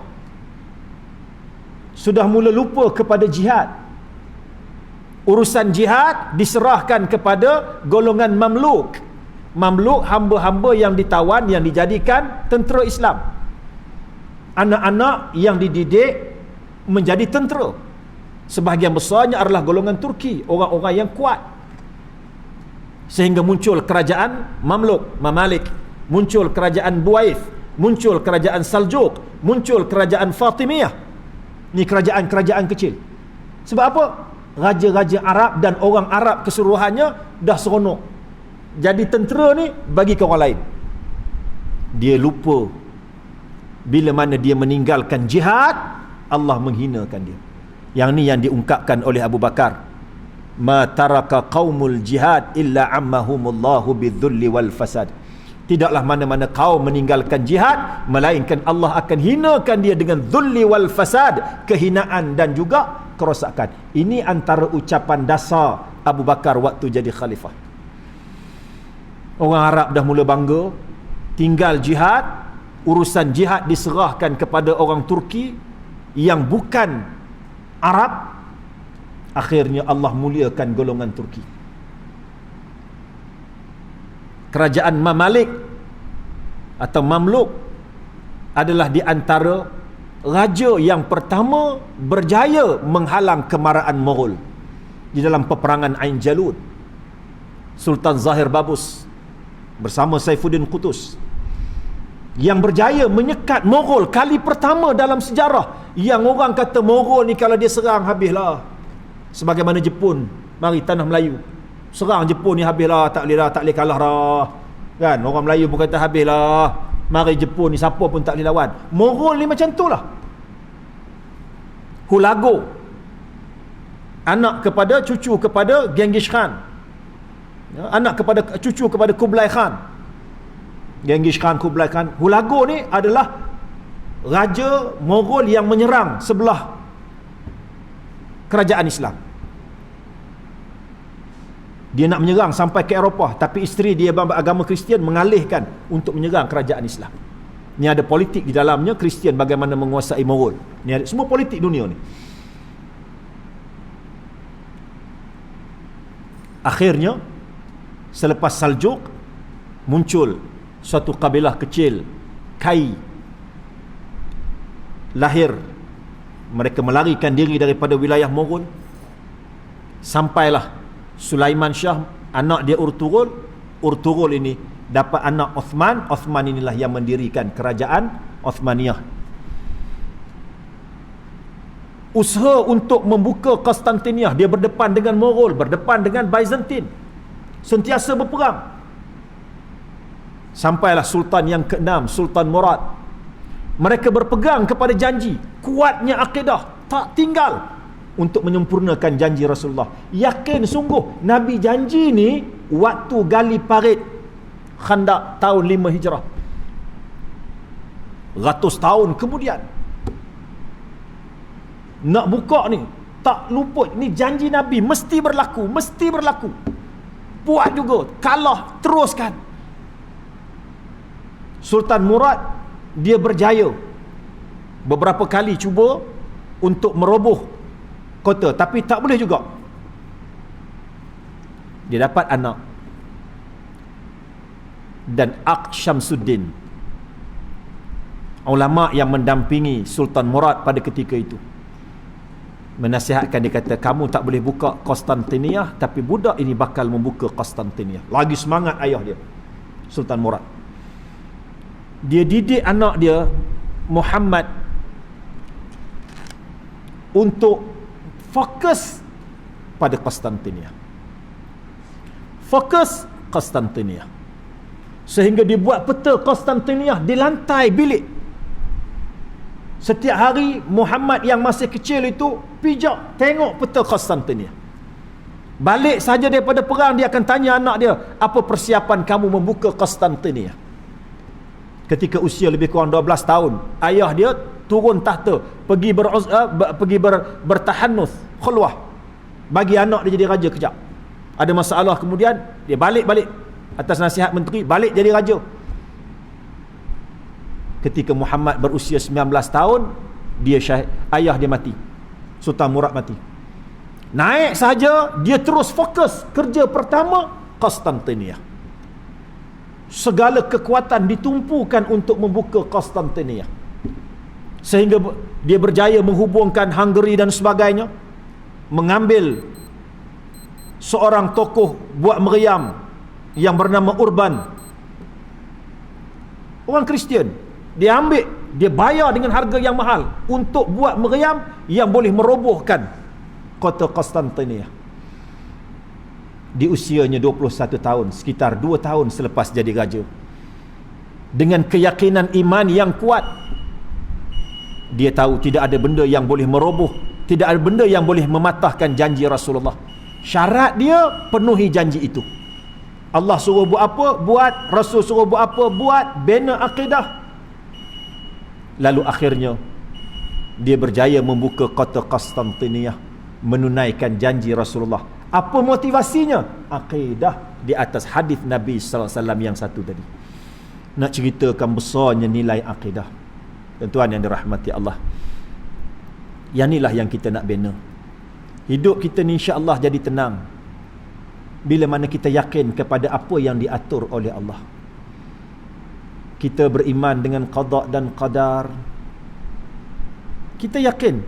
sudah mula lupa kepada jihad. Urusan jihad diserahkan kepada golongan Mamluk. Mamluk, hamba-hamba yang ditawan, yang dijadikan tentera Islam. Anak-anak yang dididik menjadi tentera. Sebahagian besarnya adalah golongan Turki, orang-orang yang kuat. Sehingga muncul kerajaan Mamluk, Mamalik, muncul kerajaan Buaith, muncul kerajaan Saljuk, muncul kerajaan Fatimiyah. Ni kerajaan-kerajaan kecil. Sebab apa? Raja-raja Arab dan orang Arab keseluruhannya dah seronok jadi tentera ni bagi ke orang lain. Dia lupa bila mana dia meninggalkan jihad, Allah menghinakan dia. Yang ni yang diungkapkan oleh Abu Bakar, ma taraka qaumul jihad illa ammahumullahu bidzulli wal fasad. Tidaklah mana-mana kaum meninggalkan jihad melainkan Allah akan hinakan dia dengan dzulli wal fasad, kehinaan dan juga kerosakan. Ini antara ucapan dasar Abu Bakar waktu jadi khalifah. Orang Arab dah mula bangga, tinggal jihad, urusan jihad diserahkan kepada orang Turki yang bukan Arab. Akhirnya Allah muliakan golongan Turki. Kerajaan Mamalik atau Mamluk adalah di antara raja yang pertama berjaya menghalang kemarahan Mughal di dalam peperangan Ain Jalut. Sultan Zahir Babus bersama Saifuddin Qutus yang berjaya menyekat Mughal kali pertama dalam sejarah, yang orang kata Mughal ni kalau dia serang habislah. Sebagaimana Jepun, mari tanah Melayu, serang Jepun ni habislah, tak boleh kalah dah. Kan orang Melayu pun kata habislah, mari Jepun ni siapa pun tak boleh lawan. Mughal ni macam tu lah. Hulagu, anak kepada cucu kepada Genghis Khan, anak kepada cucu kepada Kublai Khan. Genghis Khan, Kublai Khan. Hulagu ni adalah raja Mughal yang menyerang sebelah kerajaan Islam. Dia nak menyerang sampai ke Eropah, tapi isteri dia beragama Kristian mengalihkan untuk menyerang kerajaan Islam. Ni ada politik di dalamnya, Kristian bagaimana menguasai Mughal. Ni ada semua politik dunia ni. Akhirnya selepas Saljuk, muncul suatu kabilah kecil, Kai, lahir. Mereka melarikan diri daripada wilayah Mogul. Sampailah Sulaiman Shah, anak dia Urturul. Urturul ini dapat anak Uthman. Uthman inilah yang mendirikan kerajaan Uthmaniyah. Usaha untuk membuka Konstantinia, dia berdepan dengan Mogul, berdepan dengan Byzantine, sentiasa berperang. Sampailah Sultan yang ke-6, Sultan Murad. Mereka berpegang kepada janji, kuatnya akidah, tak tinggal untuk menyempurnakan janji Rasulullah. Yakin sungguh Nabi janji ni waktu gali parit Khandaq tahun 5 Hijrah. Ratus tahun kemudian nak buka ni, tak luput. Ni janji Nabi, mesti berlaku, mesti berlaku. Buat juga, kalah, teruskan. Sultan Murad, dia berjaya beberapa kali cuba untuk meroboh kota, tapi tak boleh juga. Dia dapat anak, dan Aqd Syamsuddin, ulama yang mendampingi Sultan Murad pada ketika itu, menasihatkan. Dia kata, kamu tak boleh buka Konstantinia, tapi budak ini bakal membuka Konstantinia. Lagi semangat ayah dia, Sultan Murad. Dia didik anak dia Muhammad untuk fokus pada Konstantinia, fokus Konstantinia, sehingga dibuat peta Konstantinia di lantai bilik. Setiap hari Muhammad yang masih kecil itu pijak tengok peta Konstantinia. Balik saja daripada perang, dia akan tanya anak dia, apa persiapan kamu membuka Konstantinia? Ketika usia lebih kurang 12 tahun, ayah dia turun tahta, pergi bertahannuth, khulwah, bagi anak dia jadi raja kejap. Ada masalah, kemudian dia balik atas nasihat menteri, balik jadi raja. Ketika Muhammad berusia 19 tahun, dia syahid, ayah dia mati, Sultan Murad mati. Naik saja, dia terus fokus. Kerja pertama, Konstantinia. Segala kekuatan ditumpukan untuk membuka Konstantinia, sehingga dia berjaya menghubungkan Hungary dan sebagainya, mengambil seorang tokoh buat meriam yang bernama Urban, orang Kristian. Dia ambil, dia bayar dengan harga yang mahal untuk buat meriam yang boleh merobohkan kota Konstantinia. Di usianya 21 tahun, sekitar 2 tahun selepas jadi raja, dengan keyakinan iman yang kuat, dia tahu tidak ada benda yang boleh meroboh, tidak ada benda yang boleh mematahkan janji Rasulullah. Syarat dia penuhi janji itu. Allah suruh buat apa, buat. Rasul suruh buat apa, buat. Bina akidah. Lalu akhirnya dia berjaya membuka kota Konstantinia, menunaikan janji Rasulullah. Apa motivasinya? Akidah di atas hadis Nabi sallallahu alaihi wasallam yang satu tadi. Nak ceritakan besarnya nilai akidah. Tuan-tuan yang dirahmati Allah, yang inilah yang kita nak bina. Hidup kita ni insya-Allah jadi tenang bila mana kita yakin kepada apa yang diatur oleh Allah. Kita beriman dengan qada dan qadar. Kita yakin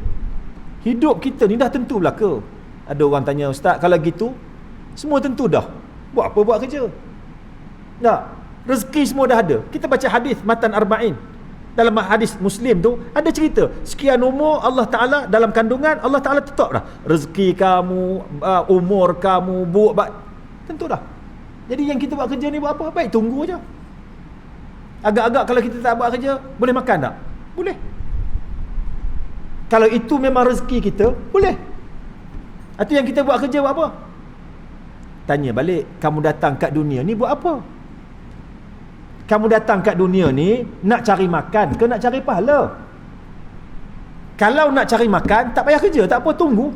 hidup kita ni dah tentu belaka. Ada orang tanya, ustaz, kalau gitu semua tentu dah, buat apa buat kerja? Tak, rezeki semua dah ada. Kita baca hadis matan arba'in, dalam hadis Muslim tu ada cerita, sekian umur Allah Ta'ala dalam kandungan, Allah Ta'ala tetap dah rezeki kamu, umur kamu, buat tentu dah. Jadi yang kita buat kerja ni buat apa? Baik tunggu je. Agak-agak kalau kita tak buat kerja, boleh makan tak? Boleh. Kalau itu memang rezeki kita, boleh. Itu yang kita buat kerja buat apa? Tanya balik, kamu datang kat dunia ni buat apa? Kamu datang kat dunia ni nak cari makan ke nak cari pahala? Kalau nak cari makan, tak payah kerja, tak apa, tunggu.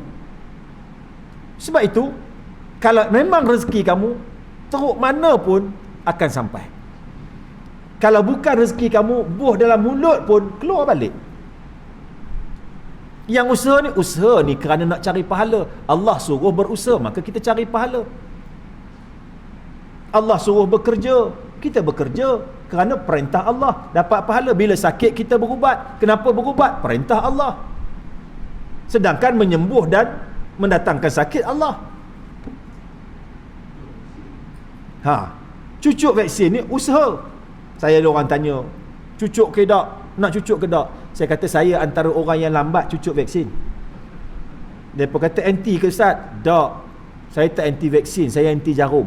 Sebab itu, kalau memang rezeki kamu, teruk mana pun akan sampai. Kalau bukan rezeki kamu, buah dalam mulut pun keluar balik. Yang usaha ni kerana nak cari pahala. Allah suruh berusaha, maka kita cari pahala. Allah suruh bekerja, kita bekerja kerana perintah Allah, dapat pahala. Bila sakit kita berubat, kenapa berubat? Perintah Allah. Sedangkan menyembuh dan mendatangkan sakit Allah. Cucuk vaksin ni usaha. Saya ada orang tanya, cucuk ke tak? Nak cucuk ke tak? Saya kata saya antara orang yang lambat cucuk vaksin. Mereka kata anti ke Ustaz? Tak, saya tak anti vaksin, saya anti jarum.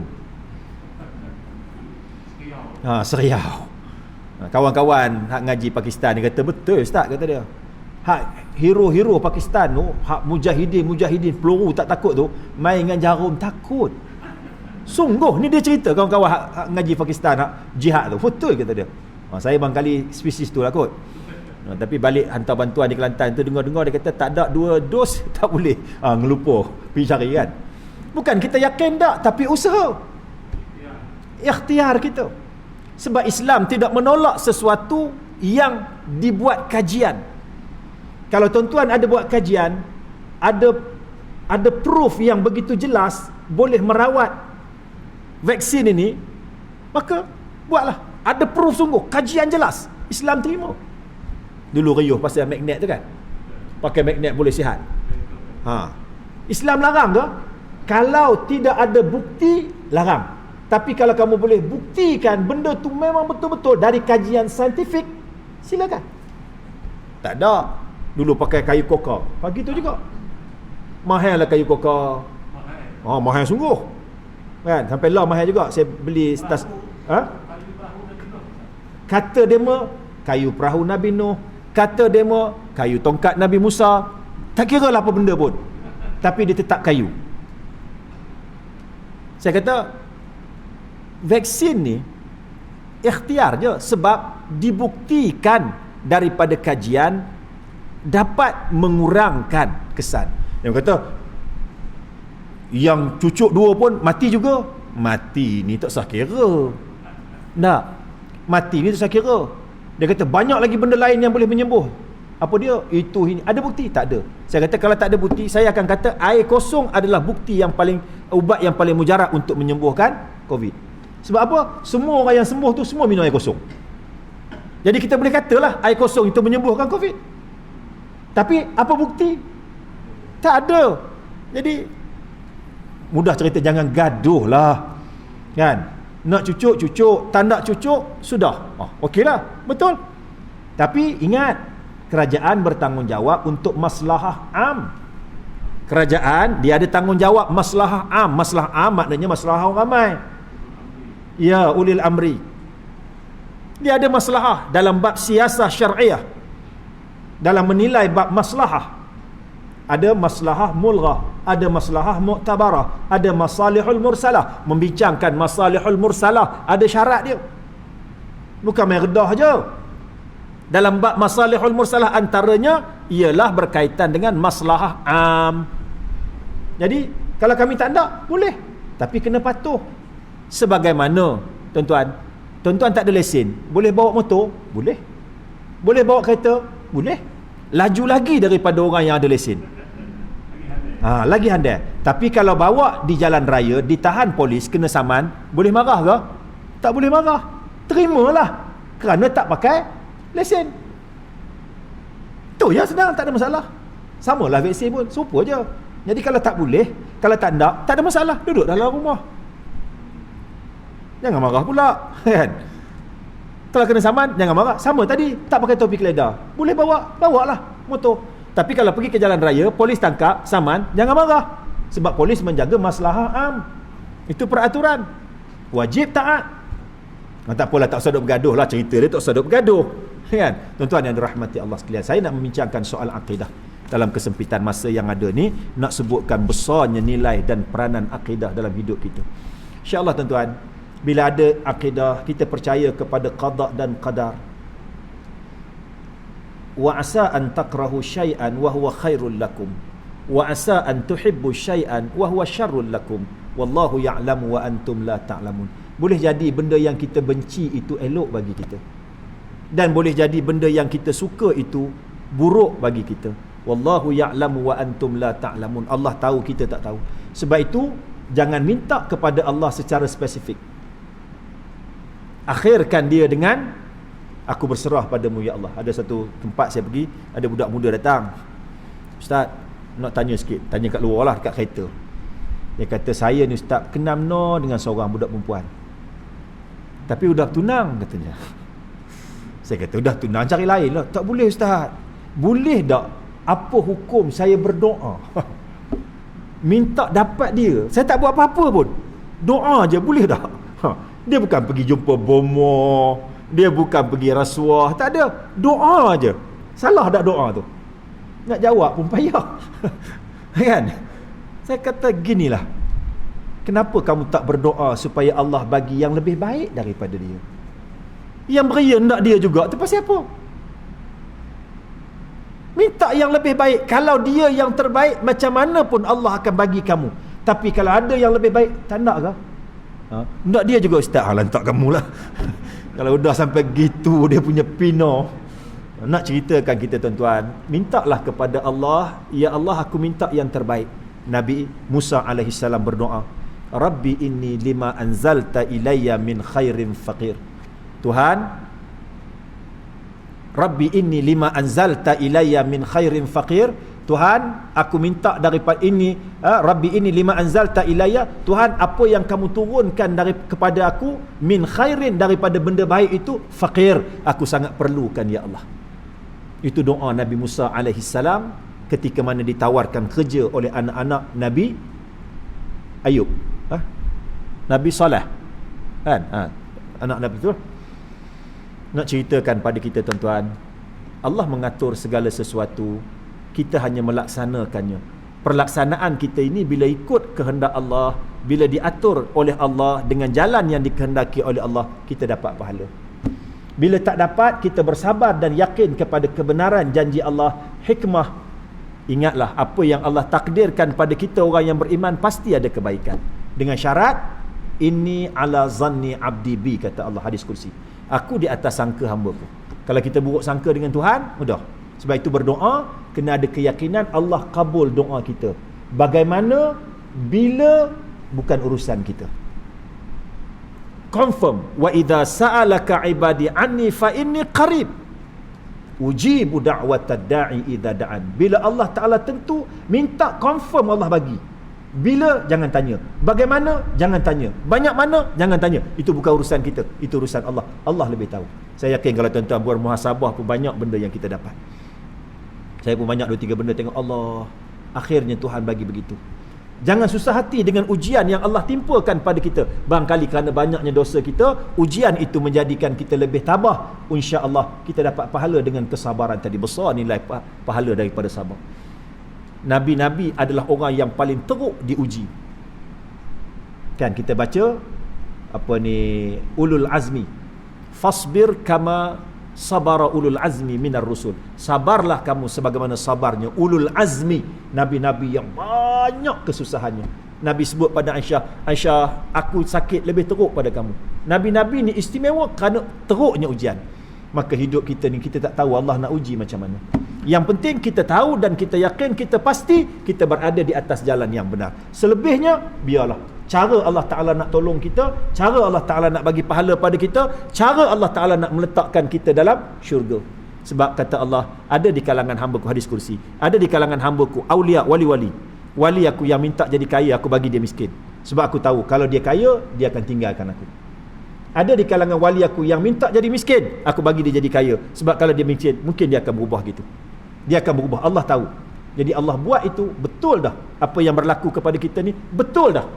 Seriau. Kawan-kawan hak ngaji Pakistan dia kata, betul Ustaz, kata dia. Hak hero-hero Pakistan tu, hak mujahidin peluru tak takut tu, main dengan jarum takut. Sungguh, ni dia cerita kawan-kawan hak ngaji Pakistan, hak jihad tu. Betul, kata dia. Saya barangkali spesies tu lah kot. Tapi balik hantar bantuan di Kelantan tu, dengar-dengar dia kata tak ada 2 dos tak boleh. Ngelupa pergi cari kan. Bukan kita yakin tak, tapi usaha, ikhtiar kita. Sebab Islam tidak menolak sesuatu yang dibuat kajian. Kalau tuan-tuan ada buat kajian, ada proof yang begitu jelas boleh merawat vaksin ini, maka buatlah. Ada proof sungguh, kajian jelas, Islam terima. Dulu riuh pasal magnet tu kan, pakai magnet boleh sihat. Islam larang ke? Kalau tidak ada bukti, larang. Tapi kalau kamu boleh buktikan benda tu memang betul-betul dari kajian saintifik, silakan. Tak ada. Dulu pakai kayu kokor, pagi tu juga mahal lah kayu kokor. Mahal sungguh kan, sampai lah mahal juga. Saya beli stas. Kata demo kayu perahu Nabi Nuh, kata demo kayu tongkat Nabi Musa, tak kira lah apa benda pun, tapi dia tetap kayu. Saya kata vaksin ni ikhtiar je, sebab dibuktikan daripada kajian dapat mengurangkan kesan. Yang kata yang cucuk 2 pun mati juga, mati ni tak sah kira. Tak, mati ni tak sah kira. Dia kata banyak lagi benda lain yang boleh menyembuh. Apa dia? Itu ini. Ada bukti? Tak ada. Saya kata kalau tak ada bukti, saya akan kata air kosong adalah bukti yang paling, ubat yang paling mujarab untuk menyembuhkan COVID. Sebab apa? Semua orang yang sembuh tu semua minum air kosong. Jadi kita boleh katalah air kosong itu menyembuhkan COVID. Tapi apa bukti? Tak ada. Jadi mudah cerita, jangan gaduh lah kan. Nak cucuk, tak nak cucuk, sudah. Okeylah, betul. Tapi ingat, kerajaan bertanggungjawab untuk maslahah am. Kerajaan dia ada tanggungjawab maslahah am. Maslahah am maknanya maslahah orang ramai. Ya, ulil amri. Dia ada maslahah dalam bab siasah syar'iyah, dalam menilai bab maslahah. Ada maslahah mulghah, ada maslahah mu'tabarah, ada masalihul mursalah. Membincangkan masalihul mursalah ada syarat dia, bukan main redah je. Dalam bab masalihul mursalah antaranya ialah berkaitan dengan maslahah am. Jadi kalau kami tak nak, boleh, tapi kena patuh. Sebagaimana tuan-tuan tak ada lesen, boleh bawa motor? Boleh. Boleh bawa kereta? Boleh. Laju lagi daripada orang yang ada lesen. Lagi handai. Tapi kalau bawa di jalan raya, ditahan polis, kena saman, boleh marah ke? Tak boleh marah. Terimalah, kerana tak pakai lesen. Tu ya, senang, tak ada masalah. Samalah vaksin pun, serupa je. Jadi kalau tak boleh, kalau tak nak, tak ada masalah, duduk dalam rumah. Jangan marah pula kan. Kalau kena saman, jangan marah. Sama tadi, tak pakai topi keledar, boleh bawa lah motor. Tapi kalau pergi ke jalan raya, polis tangkap, saman, jangan marah. Sebab polis menjaga maslahah am. Itu peraturan, wajib taat. Tak apalah, tak usah duk bergaduh lah, cerita dia tak usah duk bergaduh kan. Tuan-tuan yang dirahmati Allah sekalian, saya nak membincangkan soal akidah dalam kesempitan masa yang ada ni. Nak sebutkan besarnya nilai dan peranan akidah dalam hidup kita. InsyaAllah tuan-tuan, bila ada akidah, kita percaya kepada qada dan qadar. Wa asa an takrahu syai'an wa huwa khairul lakum, wa asa an tuhibbu syai'an wa huwa syarrul lakum, wallahu ya'lamu wa antum la ta'lamun. Boleh jadi benda yang kita benci itu elok bagi kita, dan boleh jadi benda yang kita suka itu buruk bagi kita. Wallahu ya'lamu wa antum la ta'lamun. Allah tahu, kita tak tahu. Sebab itu jangan minta kepada Allah secara spesifik. Akhirkan dia dengan aku berserah padamu ya Allah. Ada satu tempat saya pergi, ada budak muda datang. Ustaz, nak tanya sikit. Tanya kat luar lah, kat kereta. Dia kata, saya ni Ustaz kenal dengan seorang budak perempuan, tapi udah tunang katanya. Saya kata, udah tunang cari lain lah. Tak boleh Ustaz. Boleh tak? Apa hukum saya berdoa minta dapat dia? Saya tak buat apa-apa pun, doa je, boleh tak? Dia bukan pergi jumpa bomo, dia bukan pergi rasuah, tak ada, doa je. Salah tak doa tu? Nak jawab pun payah. Kan? Saya kata ginilah, kenapa kamu tak berdoa supaya Allah bagi yang lebih baik daripada dia? Yang beria nak dia juga, tu pasal apa? Minta yang lebih baik. Kalau dia yang terbaik, macam mana pun Allah akan bagi kamu. Tapi kalau ada yang lebih baik, tak nak ke? Nak dia juga Ustaz, lantak kamu lah. Kalau dah sampai gitu dia punya pino. Nak ceritakan kita tuan-tuan, mintalah kepada Allah, ya Allah aku minta yang terbaik. Nabi Musa AS berdoa, Rabbi inni lima anzalta ilayya min khairin faqir. Tuhan, Rabbi inni lima anzalta ilayya min khairin faqir. Tuhan, aku minta daripada ini, Rabbi inni lima anzalta ilayya, Tuhan apa yang kamu turunkan kepada aku, min khairin daripada benda baik itu, faqir, aku sangat perlukan ya Allah. Itu doa Nabi Musa AS ketika mana ditawarkan kerja oleh anak-anak Nabi Ayub, Nabi Saleh, kan? Anak Nabi tu. Nak ceritakan pada kita tuan-tuan, Allah mengatur segala sesuatu, kita hanya melaksanakannya. Perlaksanaan kita ini bila ikut kehendak Allah, bila diatur oleh Allah dengan jalan yang dikehendaki oleh Allah, kita dapat pahala. Bila tak dapat, kita bersabar dan yakin kepada kebenaran janji Allah, hikmah. Ingatlah, apa yang Allah takdirkan pada kita orang yang beriman pasti ada kebaikan. Dengan syarat, inni ala zanni abdi bi, kata Allah hadis kursi. Aku di atas sangka hamba ku. Kalau kita buruk sangka dengan Tuhan, mudah. Sebab itu berdoa, kena ada keyakinan Allah kabul doa kita. Bagaimana? Bila bukan urusan kita. Confirm. Wa idza sa'alaka ibadi anni fa inni qarib. Ujibu da'watad da'i idza da'an. Bila Allah Ta'ala tentu, minta confirm Allah bagi. Bila, jangan tanya. Bagaimana, jangan tanya. Banyak mana, jangan tanya. Itu bukan urusan kita, itu urusan Allah. Allah lebih tahu. Saya yakin kalau tuan-tuan buat muhasabah pun banyak benda yang kita dapat. Saya pun banyak 2-3 benda tengok Allah, akhirnya Tuhan bagi begitu. Jangan susah hati dengan ujian yang Allah timpakan pada kita. Barangkali kerana banyaknya dosa kita, ujian itu menjadikan kita lebih tabah. InsyaAllah kita dapat pahala dengan kesabaran tadi. Besar nilai pahala daripada sabar. Nabi-Nabi adalah orang yang paling teruk diuji. Kan kita baca apa ni, ulul azmi, fasbir kama sabara ulul azmi minar rusul. Sabarlah kamu sebagaimana sabarnya ulul azmi, nabi-nabi yang banyak kesusahannya. Nabi sebut pada Aisyah, Aisyah, aku sakit lebih teruk pada kamu. Nabi-nabi ni istimewa kerana teruknya ujian. Maka hidup kita ni, kita tak tahu Allah nak uji macam mana. Yang penting kita tahu dan kita yakin, kita pasti kita berada di atas jalan yang benar. Selebihnya biarlah. Cara Allah Ta'ala nak tolong kita, cara Allah Ta'ala nak bagi pahala pada kita, cara Allah Ta'ala nak meletakkan kita dalam syurga. Sebab kata Allah, ada di kalangan hamba-Ku, hadis kursi, ada di kalangan hamba-Ku awliya, wali-wali. Wali aku yang minta jadi kaya, aku bagi dia miskin. Sebab aku tahu kalau dia kaya, dia akan tinggalkan aku. Ada di kalangan wali aku yang minta jadi miskin, aku bagi dia jadi kaya. Sebab kalau dia miskin, mungkin dia akan berubah gitu. Dia akan berubah, Allah tahu. Jadi Allah buat itu betul dah. Apa yang berlaku kepada kita ni betul dah.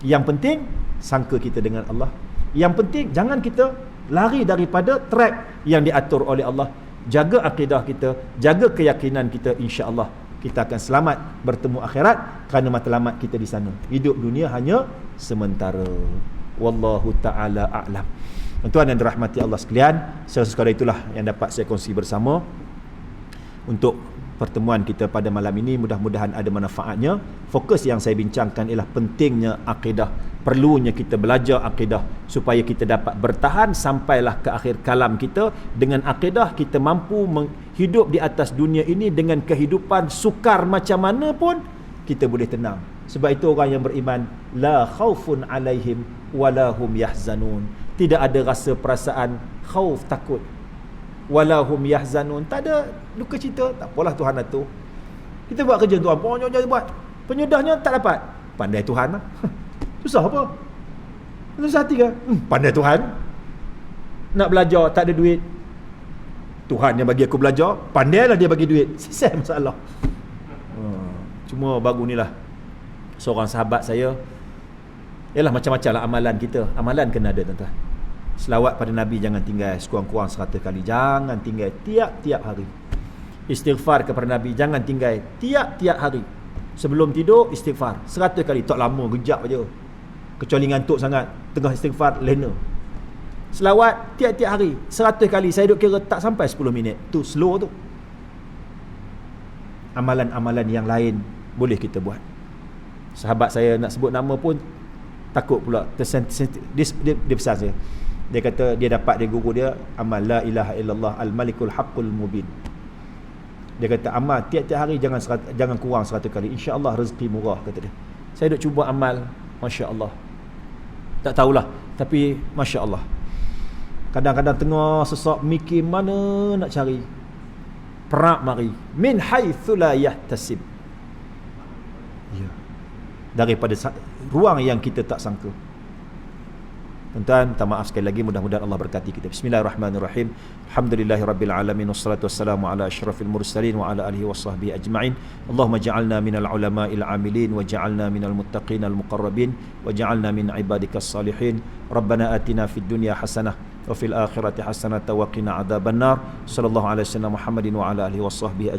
Yang penting sangka kita dengan Allah. Yang penting jangan kita lari daripada track yang diatur oleh Allah. Jaga akidah kita, jaga keyakinan kita, insya-Allah kita akan selamat bertemu akhirat, kerana matlamat kita di sana. Hidup dunia hanya sementara. Wallahu ta'ala a'lam. Tuan-tuan yang dirahmati Allah sekalian, sekadar itulah yang dapat saya kongsi bersama untuk pertemuan kita pada malam ini. Mudah-mudahan ada manfaatnya. Fokus yang saya bincangkan ialah pentingnya akidah, perlunya kita belajar akidah supaya kita dapat bertahan sampailah ke akhir kalam kita. Dengan akidah kita mampu hidup di atas dunia ini dengan kehidupan sukar macam mana pun kita boleh tenang. Sebab itu orang yang beriman, la khaufun alaihim wala hum yahzanun. Tidak ada rasa perasaan khauf, takut. Walahum yahzanun, tak ada duka cita. Tak apalah, Tuhan atur. Kita buat kerja Tuhan, pokoknya buat. Penyudahnya tak dapat. Pandai Tuhan lah. Susah apa? Susah hati ke? Pandai Tuhan. Nak belajar, tak ada duit. Tuhan yang bagi aku belajar, pandailah dia bagi duit. Selesai masalah. Cuma baru ni lah, seorang sahabat saya, ialah macam-macam lah amalan kita. Amalan kena ada, tuan-tuan. Selawat pada Nabi jangan tinggal sekurang-kurang 100 kali. Jangan tinggal tiap-tiap hari. Istighfar kepada Nabi jangan tinggal tiap-tiap hari. Sebelum tidur istighfar 100 kali. Tak lama, kejap aja. Kecuali ngantuk sangat, tengah istighfar lena. Selawat tiap-tiap hari 100 kali. Saya duk kira tak sampai 10 minit. Tu slow tu. Amalan-amalan yang lain boleh kita buat. Sahabat saya nak sebut nama pun takut pula dia pesan saya. Dia kata dia dapat dari guru dia amal la ilaha illallah al-malikul haqqul mubin. Dia kata amal tiap-tiap hari jangan kurang 100 kali. InsyaAllah rezeki murah, kata dia. Saya duk cuba amal, masya-Allah. Tak tahulah, tapi masya-Allah. Kadang-kadang tengah sesak mikir mana nak cari. Perak mari min haitsu la yahtasib. Ya. Daripada ruang yang kita tak sangka. Tuan-tuan, minta maaf sekali lagi, mudah-mudahan Allah berkati kita. Bismillahirrahmanirrahim. Alhamdulillahirabbil alamin wassalatu wassalamu ala asyrafil mursalin wa ala alihi washabbihi ajma'in. Allahumma ja'alna minal ulama'il amilin wa ja'alna minal muttaqin al muqarrabin wa ja'alna min ibadikas salihin. Rabbana atina fid dunya hasanah wa fil akhirati hasanah wa qina adzabannar. Sallallahu alaihi wasallam Muhammadin wa ala alihi washabbihi ajma'in.